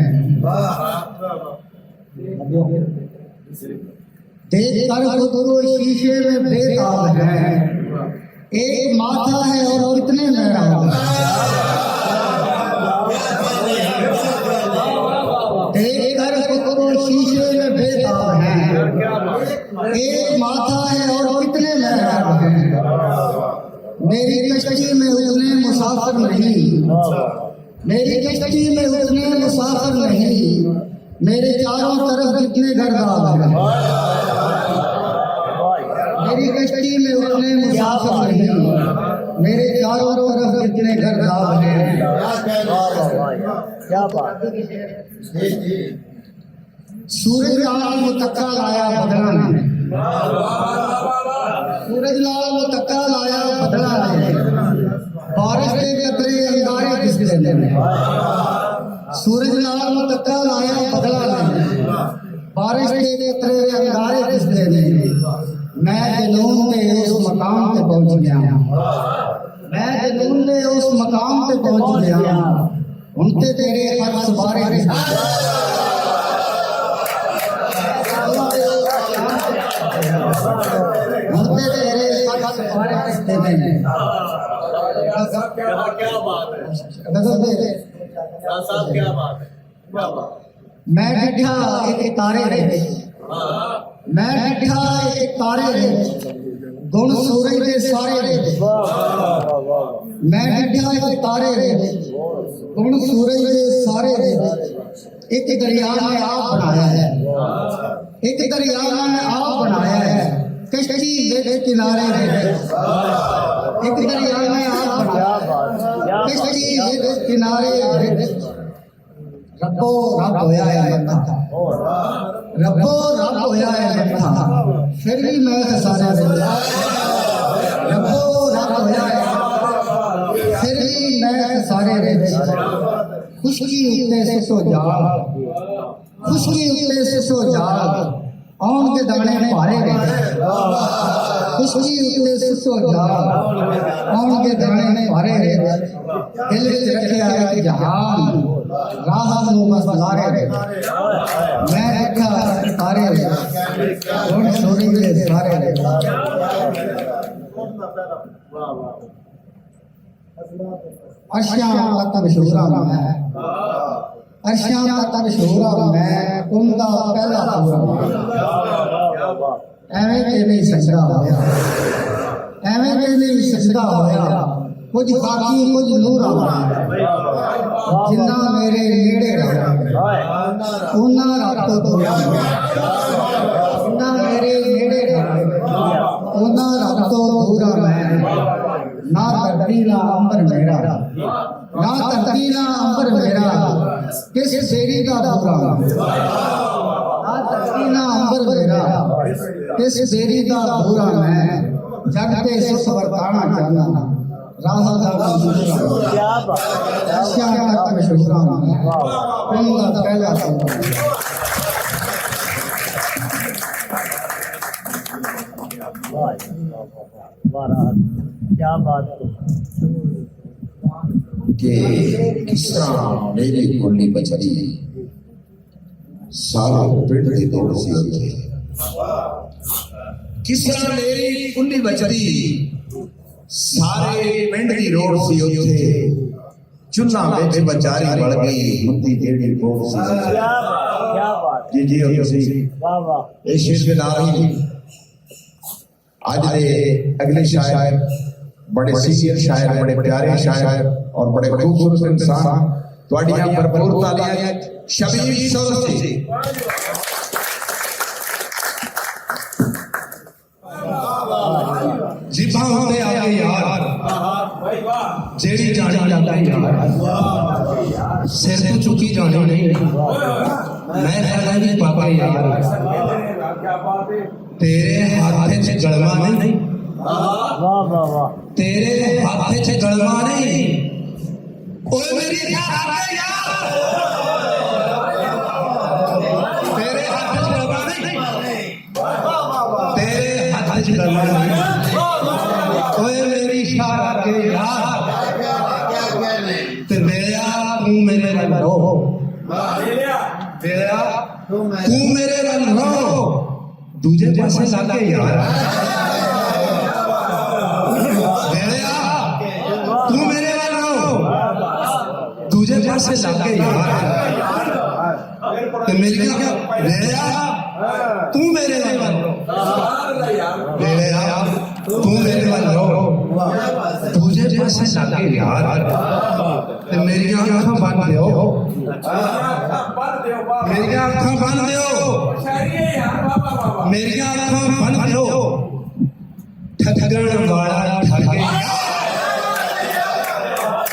देख कर खुद को शीशे में बेताब हैं, एक माथा है और कितने मेहराब हैं। देख कर खुद को शीशे में बेताब हैं, एक माथा है और कितने मेहराब हैं। मेरी कश्ती में उतने मुसाफिर नहीं, मेरी कश्ती में उतने मुसाफिर नहीं, मेरे चारों तरफ कितने गर्दाब हैं। मेरी कश्ती में उतने मुसाफिर नहीं, मेरे चारों तरफ कितने गर्दाब हैं। क्या बात। सूरज लाल मुतक्का लाया बदला ने, सूरज लाल मुतक्का लाया बदला ने, बारिश के कतरे अंगारे किस देने में। सूरज लाल मुतक्का लाया बदला ने, बारिश के कतरे अंगारे किस देने में। मैं जुनून के उस मकाम पे पहुंच गया, मैं जुनून के उस मकाम पे पहुंच गया, उनके तेरे हर सवारे उनके तेरे हर सवारे रिश्ते में। क्या बात है। मैं डिठा एक तारे रे, मैं डिठा एक तारे रे, गुण सूरज के सारे रे। मैं डिठा एक तारे रे, गुण सूरज के सारे रे। एक दरिया में आप बनाया है, एक दरिया में आप बनाया है, कश्ती के किनारे रे। एक दरिया में आप बनाया, कश्ती के किनारे रे। रब्बो रब होया है मत्था, रब्बो रब होया है मत्था, फिर भी मैं सारे रब्बो रब होया है, फिर भी मैं सारे खुशकी उत्ते से सो जाग, खुशकी उत्ते से सो जाग, आउन के दाने भारे रे। खुशकी उत्ते से सो जाग, आउन के दाने भारे रे। दिल विच रखिया है जहान, राह नूं बस लारे रे। मैं देखा तारे रे, गुण सूरज के सारे रे। अर्शां तक मशहूरा मैं, अर्शां तक मशहूरा मैं, कुंदा पहला पूरा। एवें ते नहीं सजदा होया, एवें ते नहीं सजदा होया, कुछ बाकी कुछ नूर आया। जिन्ना मेरे नेड़े रहा उन्ना रब तो दूर, जिन्ना मेरे नेड़े रहा उन्ना रब तो दूर मैं। ना धरती ना अंबर मेरा, ना धरती ना अंबर मेरा, किस बेरी का बुरा। ना धरती ना अंबर मेरा, किस बेरी का बुरा मैं। जग पे सुख वरताना चाहना, राह दा मशहूरा। क्या बात। अर्शां तक मशहूरा मैं, कुंदा पहला पूरा। क्या बात कि किस तरह मेरी कुंडली बचती सारे पिंड की दौड़ सी होती, किस तरह मेरी कुंडली बचती सारे पिंड की रोड सी होती। चुना बेच बचारी बढ़ गई मुद्दी तेरी कोड़ सी। क्या बात। जी जी वाह वाह। इस शेर के नाल ही आज दे अगले शायर बड़े सीनियर शायर, बड़े प्यारे शायर और बड़े खूबसूरत इंसान, ਤੁਹਾਡੀਆਂ भरपूर तालियां शबीर सौरभ जी। जिभा होते आगे यार, जेड़ी जानी जाता यार, सिर तो चुकी जानी नहीं, मैं कहना नहीं पापा यार। तेरे हाथ च गलवा नहीं, वाह वाह वाह। तेरे हाथ च गलवा नहीं, ओए मेरी यार तेरे हाथ च गलबा नहीं, तेरे हाथ च गलबा नहीं। ओए मेरी शार के यार ते मेरा तू मेरे नाल रहो, तेरा तू मेरे नाल रहो, दूजे पासे लागे यार तेरा तू मेरे नाल रहो, दूजे पासे लागे यार ते मेरी क्या तेरा तू मेरे नाल रहो, तेरा तू मेरे नाल रहो, दूजे पासे लागे यार ते मेरी आंखां बंद दियो, मेरी आंखां बंद दियो, मेरी आंखां बंद दियो, ठगण वाला ठग गया,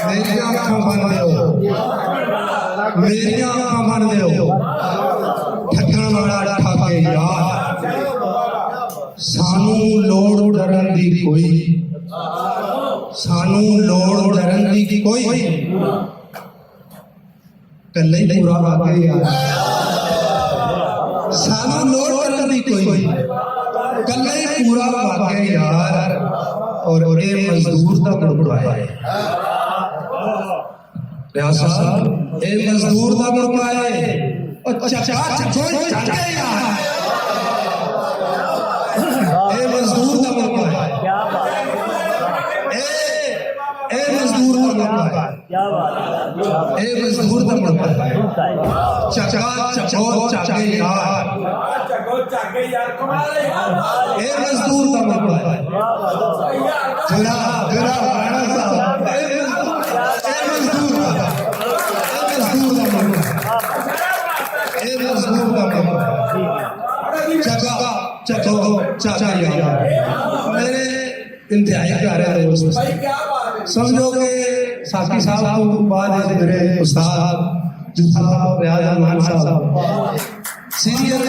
मेरी आंखां बंद दियो, मेरी आंखां बंद दियो, ठगण वाला ठग गया। सानू लोड़ डरन दी कोई, सानू लोड़ डरन दी कोई, कल्ले ही पूरा आगे यार, सानू लोड़ डरन दी कोई, कल्ले ही पूरा आगे यार। और ये मजदूर दा मुड़का है रियासत साहब, ये मजदूर दा मुड़का है और चका चको जाके यार, ये मजदूर दा मुड़का है, ए मजदूर दा मुड़का है, ए मजदूर दा मुड़का है, चका चको जाके यार, ए मजदूर दा मुड़का है, जरा जरा राणा साहब, ए मजदूर दा मुड़का, ए मजदूर दा मुड़का, चका चको चाचा यार। मेरे इंतहाई प्यारे दोस्त, समझो कि साकी साहब को बाद मेरे उस्ताद जनाब रियाज मान साहब सीनियर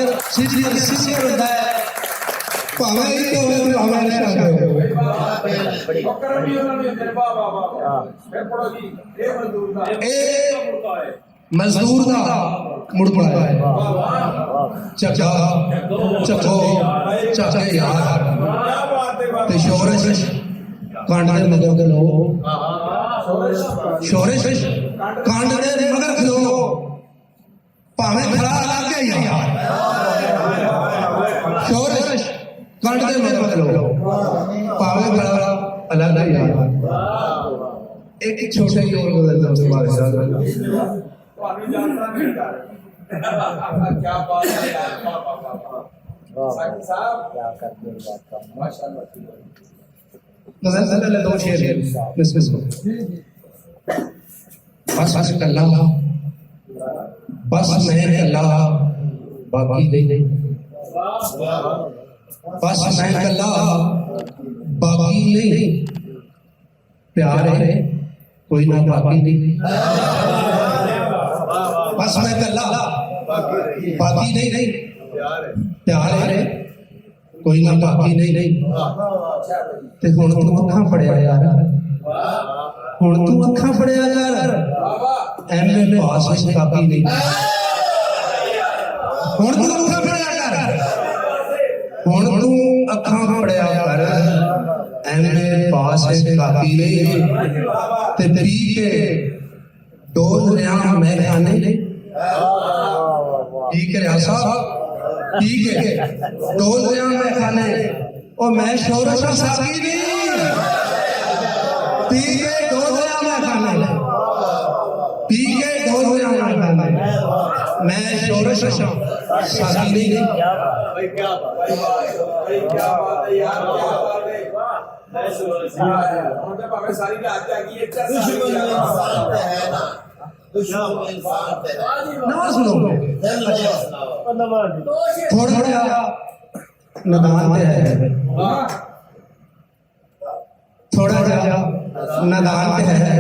होता है, भावे ही होवे भावे निशान होवे। मजदूर दा मुड़का है, चचा चको चाचा यार ते शोरश कांड दे मगर खलो, शोरश कांड दे मगर खलो, भावे खड़ा लागे यार, शोरश कांड दे मगर खलो, भावे खड़ा अलग यार। एक छोटे ही और गुजरता हूं तुम्हारे साथ, क्या बात है यार, साकी साहब क्या करते हैं बात का माशाल्लाह। नजर से पहले दो शेर बस कल्ला बस मैं कल्ला बाकी नहीं, बस मैं कल्ला बाकी नहीं, प्यार है कोई ना बाकी नहीं, बस मैं कल्ला बाकी नहीं, प्यार है कोई ना बाकी नहीं। ते हुण तू अखां फड़िया यार, हुण तू अखां फड़िया यार, एमए पास विच कापी नहीं, हुण तू अखां फड़िया कर, हुण तू अखां फड़िया कर, एमए पास विच कापी नहीं। ते पी के डोल रिया मैं खाने पी के रिया साहब, पी के डोल रिया मैं खाने, और मैं शोरश साकी नहीं, पी के डोल रिया मैं खाने, पी के डोल रिया मैं खाने, मैं शोरश साकी नहीं। सुनो थोड़ा नदान पे है, थोड़ा नदान पे है,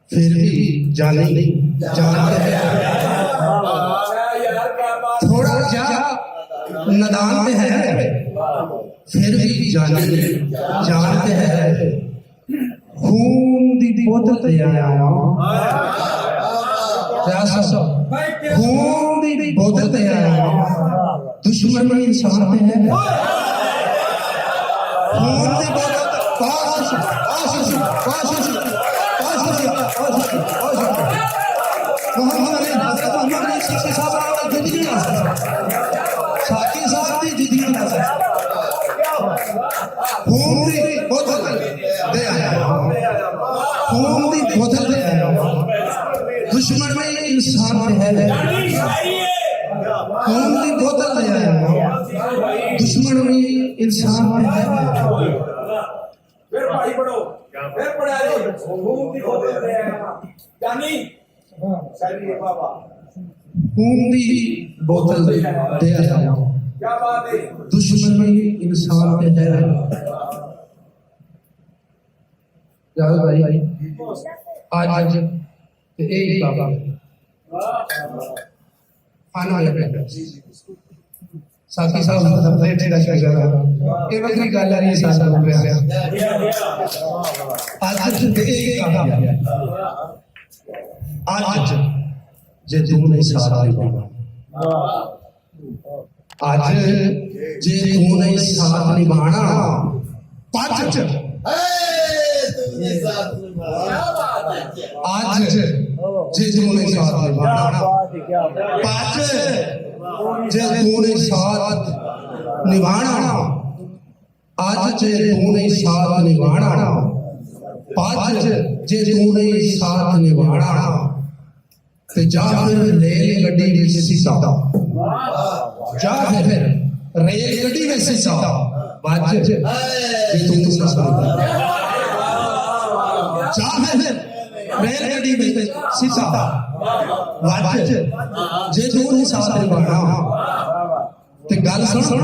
फिर भी जाने नहीं जानते हैं, थोड़ा नदान पे है, फिर भी जाने नहीं जानते हैं। खून दी बोतल ते आया खून दी बोतल ते आया दुश्मन में इंसान पे है खून दी बोतल पास मोहम्मद अली हजरत मोहम्मद अली शिक्षक साहब जिंदगी साथी साहब की जिंदगी खून दी बोतल दे आया खून दी बोतल दे आया दुश्मन में इंसान है खून दी बोतल दे आया दुश्मन में इंसान है फिर भाई पढ़ो फिर पढ़ा दो खून की बोतल दे आया जानी सही है बाबा खून दी बोतल दे आया क्या बात है दुश्मन में इंसान है याद भाई आज एक बाबा खाना लगा साथी साहब प्लेट का शजरा ये वक्री गल आ रही साथ हो गया आज एक बाबा आज जे तूने साथ निभाना आज जे तूने साथ निभाना पाँच आज जे तूने साथ निभाना पाँच जे तूने साथ निभाना आज जे तूने साथ निभाना पाँच जे तूने साथ निभाना ते जा फिर रेल गड्डी में सीसा जा फिर रेल गड्डी में सीसा बाज जे तूने साथ जा फिर रेल गड्डी में सीसा बाज जे तूने साथ निभाना ते गल सुन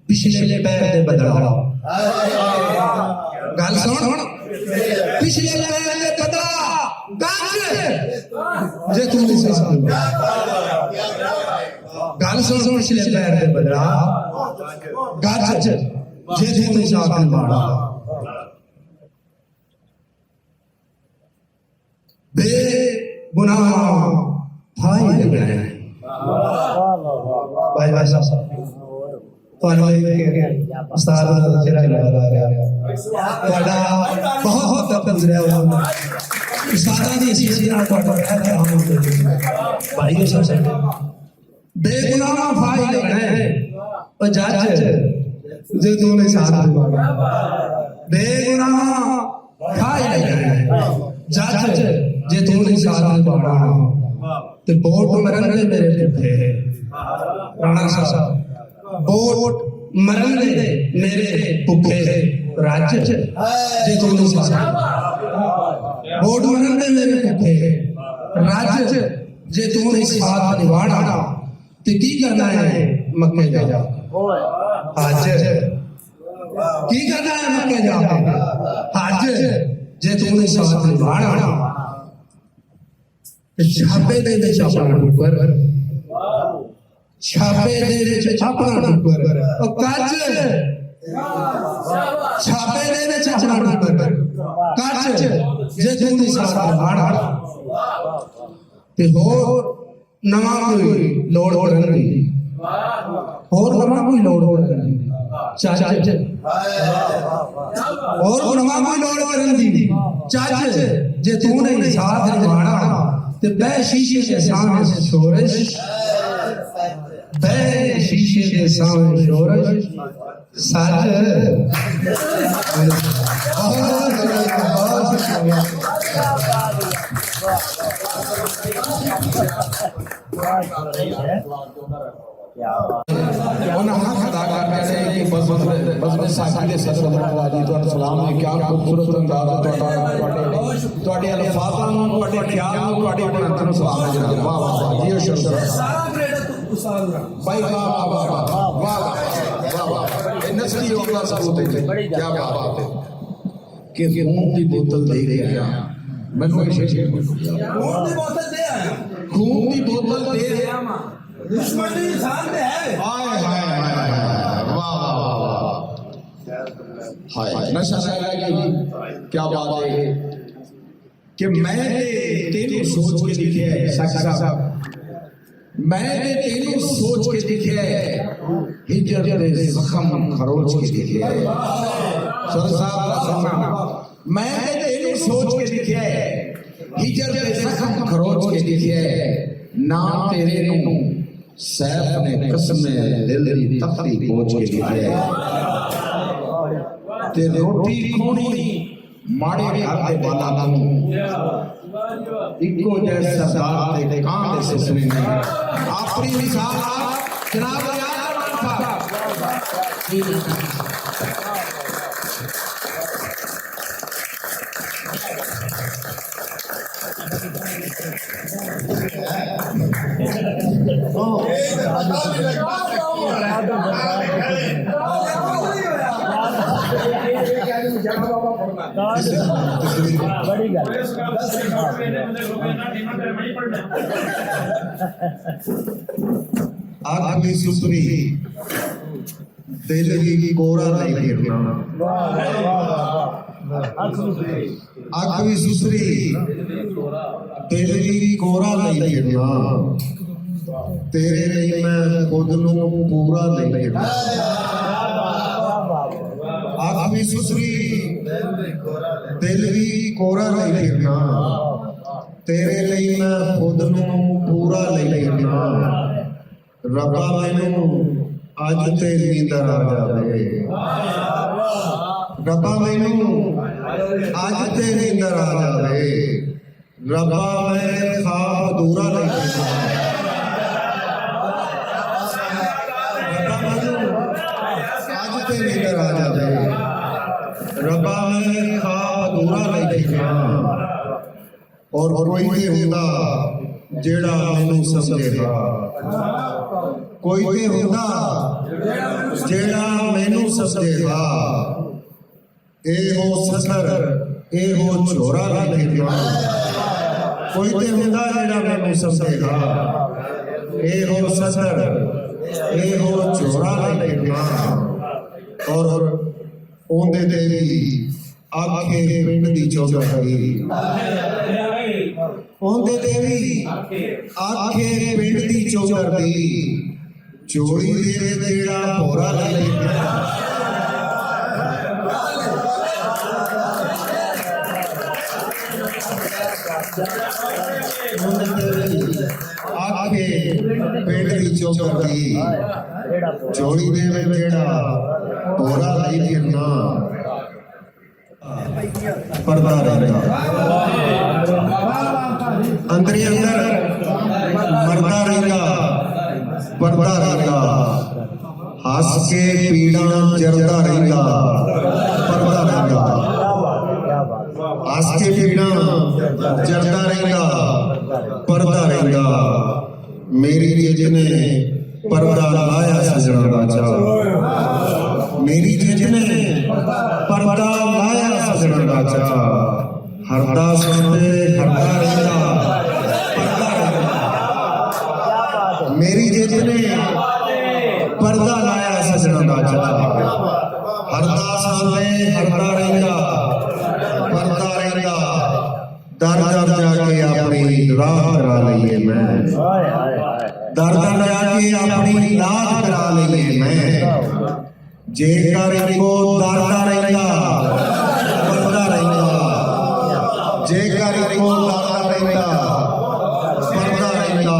पिछले पैर दे बदला गल सुन पिछले पैर दे बदला जे तूने साथ गल सुन पिछले पैर दे बदला गज जे तूने साथ निभाना बेगुनाह भाई लगना है भाई भाई साहब ਤੁਹਾਨੂੰ ਉਸਤਾਦ ਦਾ ਚਿਹਰਾ ਯਾਦ ਆ ਰਿਹਾ ਤੁਹਾਡਾ ਬਹੁਤ ਗੁਜ਼ਰਿਆ ਹੋਇਆ ਉਸਤਾਦਾਂ ਦੀ ਇਸੇ ਨਾਲ ਤੁਹਾਡਾ ਰਹਿ ਰਿਹਾ ਭਾਈ ਦੇ ਸਭ ਬੇਗੁਨਾਹ ਭਾਈ ਲੱਗਣਾ ਹੈ ਉਹ ਜੱਜ ਜੇ ਤੂਨੇ ਸਾਥ ਨਿਭਾਣਾ ਬੇਗੁਨਾਹ ਭਾਈ ਲੱਗਣਾ ਹੈ जज जे तूने साथ निभाना ते वोट मरन दे मेरे पुठे राणा साहब वोट मरन दे मेरे पुठे राज जे तूने साथ वोट मरन दे मेरे पुठे राज जे तूने साथ निभाना ते की करना है मक्के जा आज की करना है मक्के जा आज जे तूने साथ निभाना छापे दे विच अपना टुकर छापे दे विच अपना टुकर ओ कच छापे दे विच अपना टुकर कच जे तूने साथ निभाना ते होर नवा कोई लोड़ करन दी होर नवा कोई लोड़ करन दी चाच और नवा कोई लोड़ करन दी चाच जे तूने साथ निभाना ते बे शीशे के सामने शोरश बे शीशे के सामने शोरश सच बहुत शुक्रिया बस में साथी दे सदर धन्यवाद जी तुहानू सलाम है क्या खूबसूरत अंदाज ਤੁਹਾਡੇ ਅਲਫਾਜ਼ਾਂ ਨੂੰ ਤੁਹਾਡੇ ਖਿਆਲ ਨੂੰ ਤੁਹਾਡੇ ਬਣਤਰ ਨੂੰ ਸਲਾਮ ਹੈ ਜਨਾਬ ਵਾਹ ਵਾਹ ਜੀ ਸ਼ੁਕਰ ਸਾਰਾ ਕ੍ਰੈਡਿਟ ਉਸਤਾਦ ਦਾ ਭਾਈ ਵਾਹ ਵਾਹ ਵਾਹ ਵਾਹ ਵਾਹ ਇਹ ਨਸਲੀ ਹੋਗਾ ਸਬੂਤ ਹੈ ਕੀ ਬਾਤ ਹੈ ਕਿ ਖੂਨ ਦੀ ਬੋਤਲ ਦੇ ਕੇ ਆਇਆ ਮੈਨੂੰ ਇਹ ਸ਼ੇਰ ਖੂਨ ਦੀ ਬੋਤਲ ਦੇ ਆਇਆ ਖੂਨ ਦੀ ਬੋਤਲ ਦੇ ਆਇਆ ਮਾਂ दुश्मन इंसान में है हाय हाय वाह वाह वाह हाय नशा शायरी क्या बात है कि मैंने तेनू सोच के लिखे है साकी साहब मैंने तेनू सोच के लिखे है हिजर दे जख्म खरोच के लिखे है सर साहब सुनना मैंने तेनू सोच के लिखे है हिजर दे जख्म खरोच के लिखे है नाम तेरे नू सैफ ने कसम दिल दी तख्ती पहुंच के लिखे है ते रोटी खोनी माड़े घर दे बाला नू इको जैसा सरदार दे कां दे सिसने ने अपनी मिसाल जनाब याद साहब बड़ी गल आँख में सुसरी दिल की कोरा नहीं फिरना आँख में सुसरी दिल की कोरा नहीं फिरना तेरे लिए मैं खुद नू पूरा नहीं फिरना आँख में सुसरी दिल की कोरा नहीं फिरना तेरे लिए मैं खुद नू पूरा नहीं फिरना रब्बा मैनू अज ते नींदर आ जावे रब्बा मैनू अज ते नींदर आ जावे रब्बा मैं ख्वाब अधूरा नहीं देखना रब्बा मैनू अज ते नींदर आ जावे रब्बा मैं ख्वाब अधूरा नहीं देखना और कोई ते हुंदा जेड़ा मैनू समझेगा कोई ते हुंदा जेड़ा मैनू समझेगा ए हो सखर ए हो छोरा नहीं देखना कोई ते हुंदा जेड़ा मैनू समझेगा ए हो सखर ए हो छोरा नहीं देखना और ओंदे ते भी आखे पिंड दी चौधरी ओंदे ते भी आखे पिंड दी चौधरी चोरी दे तेरा भोरा नहीं देखना आखे पिंड दी चौधरी चोरी दे तेरा भोरा नहीं फिरना पर्दा रहता अंदर अंदर मरदा रहता पर्दा रहता हंस के पीड़ा जरदा रहता पर्दा रहता हंस के पीड़ा जरदा रहता पर्दा रहता मेरी जिजने पर्दा लाया सजना राजा मेरी जिजने पर्दा लाया सजना राजा हरदा सुनते हरदा रहता पर्दा रहता मेरी जिजने पर्दा लाया सजना राजा हरदा सुनते हरदा रहता पर्दा रहता दर दर जाके अपनी राह करा लईए मैं दर दर जाके अपनी इलाज करा लईए मैं जेकर इनको दरदा रहता पर्दा रहता जेकर इनको दरदा रहता पर्दा रहता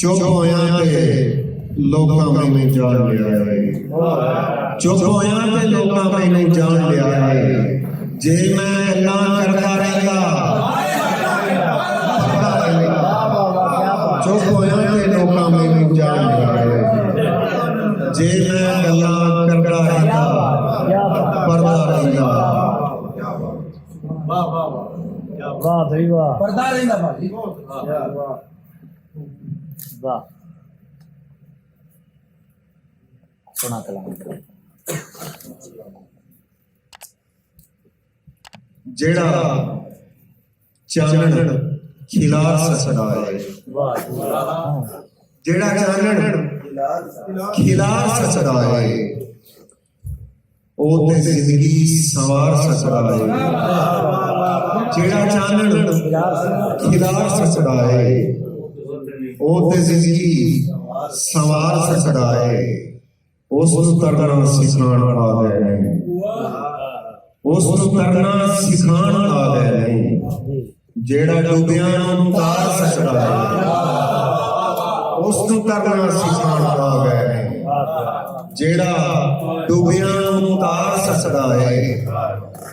चुप होया ते लोकां मैनूं जान लिया है चुप होया ते लोकां मैनूं जान लिया है जे मैं गल्लां करदा रहता पर्दा रहता चुप होया ते लोकां मैनूं जान लिया है जे मैं गल्लां करदा रहता पर्दा रहता वाह भाई वाह पर्दा रहंदा भाई वाह सुना कलाम जेड़ा चानन खिलार सकदा है जेड़ा चानन खिलार सकदा है ਉਹ ਤੇ ਜ਼ਿੰਦਗੀ ਸਵਾਰ ਸਕਦਾ ਹੈ, ਜਿਹੜਾ ਚਾਨਣ ਖਿਲਾਰ ਸਕਦਾ ਹੈ, ਉਹ ਤੇ ਜ਼ਿੰਦਗੀ ਸਵਾਰ ਸਕਦਾ ਹੈ। ਉਸ ਨੂੰ ਤਰਨਾ ਸਿਖਾਉਣ ਵਾਲਾ ਨਹੀਂ, ਉਸ ਨੂੰ ਤਰਨਾ ਸਿਖਾਉਣ ਵਾਲਾ ਨਹੀਂ, ਜਿਹੜਾ ਡੁੱਬਿਆਂ ਨੂੰ ਤਾਰ ਸਕਦਾ ਹੈ। ਉਸ ਨੂੰ ਤਰਨਾ ਸਿਖਾਉਣ ਵਾਲਾ ਨਹੀਂ, ਜਿਹੜਾ ਡੁੱਬਿਆਂ ਨੂੰ ਤਾਰ ਸਕਦਾ ਹੈ।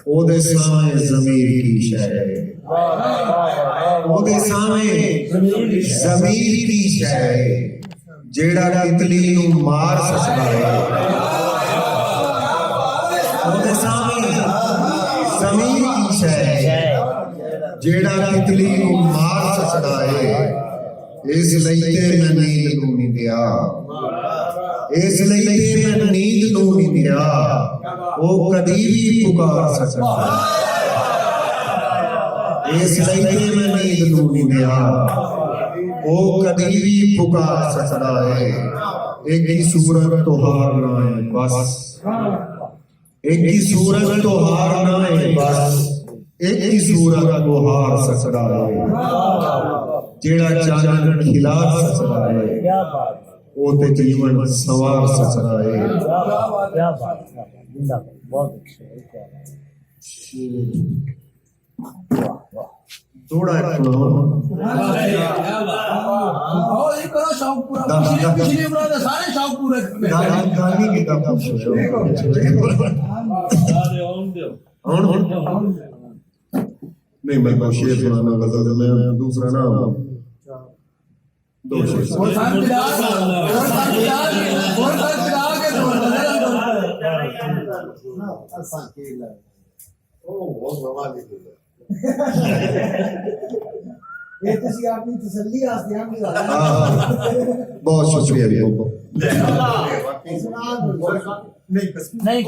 ਉਹਦੇ ਸਾਹਮਣੇ ਜ਼ਮੀਰ ਕੀ ਸ਼ੈ ਹੈ, ਉਹਦੇ ਸਾਹਮਣੇ ਜ਼ਮੀਰ ਕੀ ਸ਼ੈ ਹੈ, ਜਿਹੜਾ ਤਿਤਲੀ ਨੂੰ ਮਾਰ ਸਕਦਾ ਹੈ। ਉਹਦੇ ਸਾਹਮਣੇ ਜ਼ਮੀਰ ਕੀ ਸ਼ੈ ਹੈ, ਜਿਹੜਾ ਤਿਤਲੀ ਨੂੰ ਮਾਰ ਸਕਦਾ ਹੈ। ਇਸ ਲਈ ਤੇ ਮੈਂ ਨੀਂਦ ਨੂੰ ਨਹੀਂ ਦਿਆ, ਇਸ ਲਈ ਤੇ ਮੈਂ ਨੀਂਦ ਨੂੰ ਨਹੀਂ ਦਿਆ, ਉਹ ਕਦੀ ਵੀ ਪੁਕਾਰ ਸਕਦਾ ਹੈ। ਇਸ ਲਈ ਤੇ ਮੈਂ ਨੀਂਦ ਨੂੰ ਨਹੀਂ ਦਿਆ, ਉਹ ਕਦੀ ਵੀ पुकार सकता है। एक ही सूरत तो हारना है बस, एक ही सूरत तो हारना है बस, एक ही सूरत को हार सकता है। जेड़ा चानन खिला सकता है वो ते जीवन सवार सकता है। क्या बात है, जिंदाबाद, बहुत अच्छा। थोड़ा नहीं, मैं को शेर सुनाना गलत है, मैं दूसरा ना दो शेर बहुत शुक्रिया। नहीं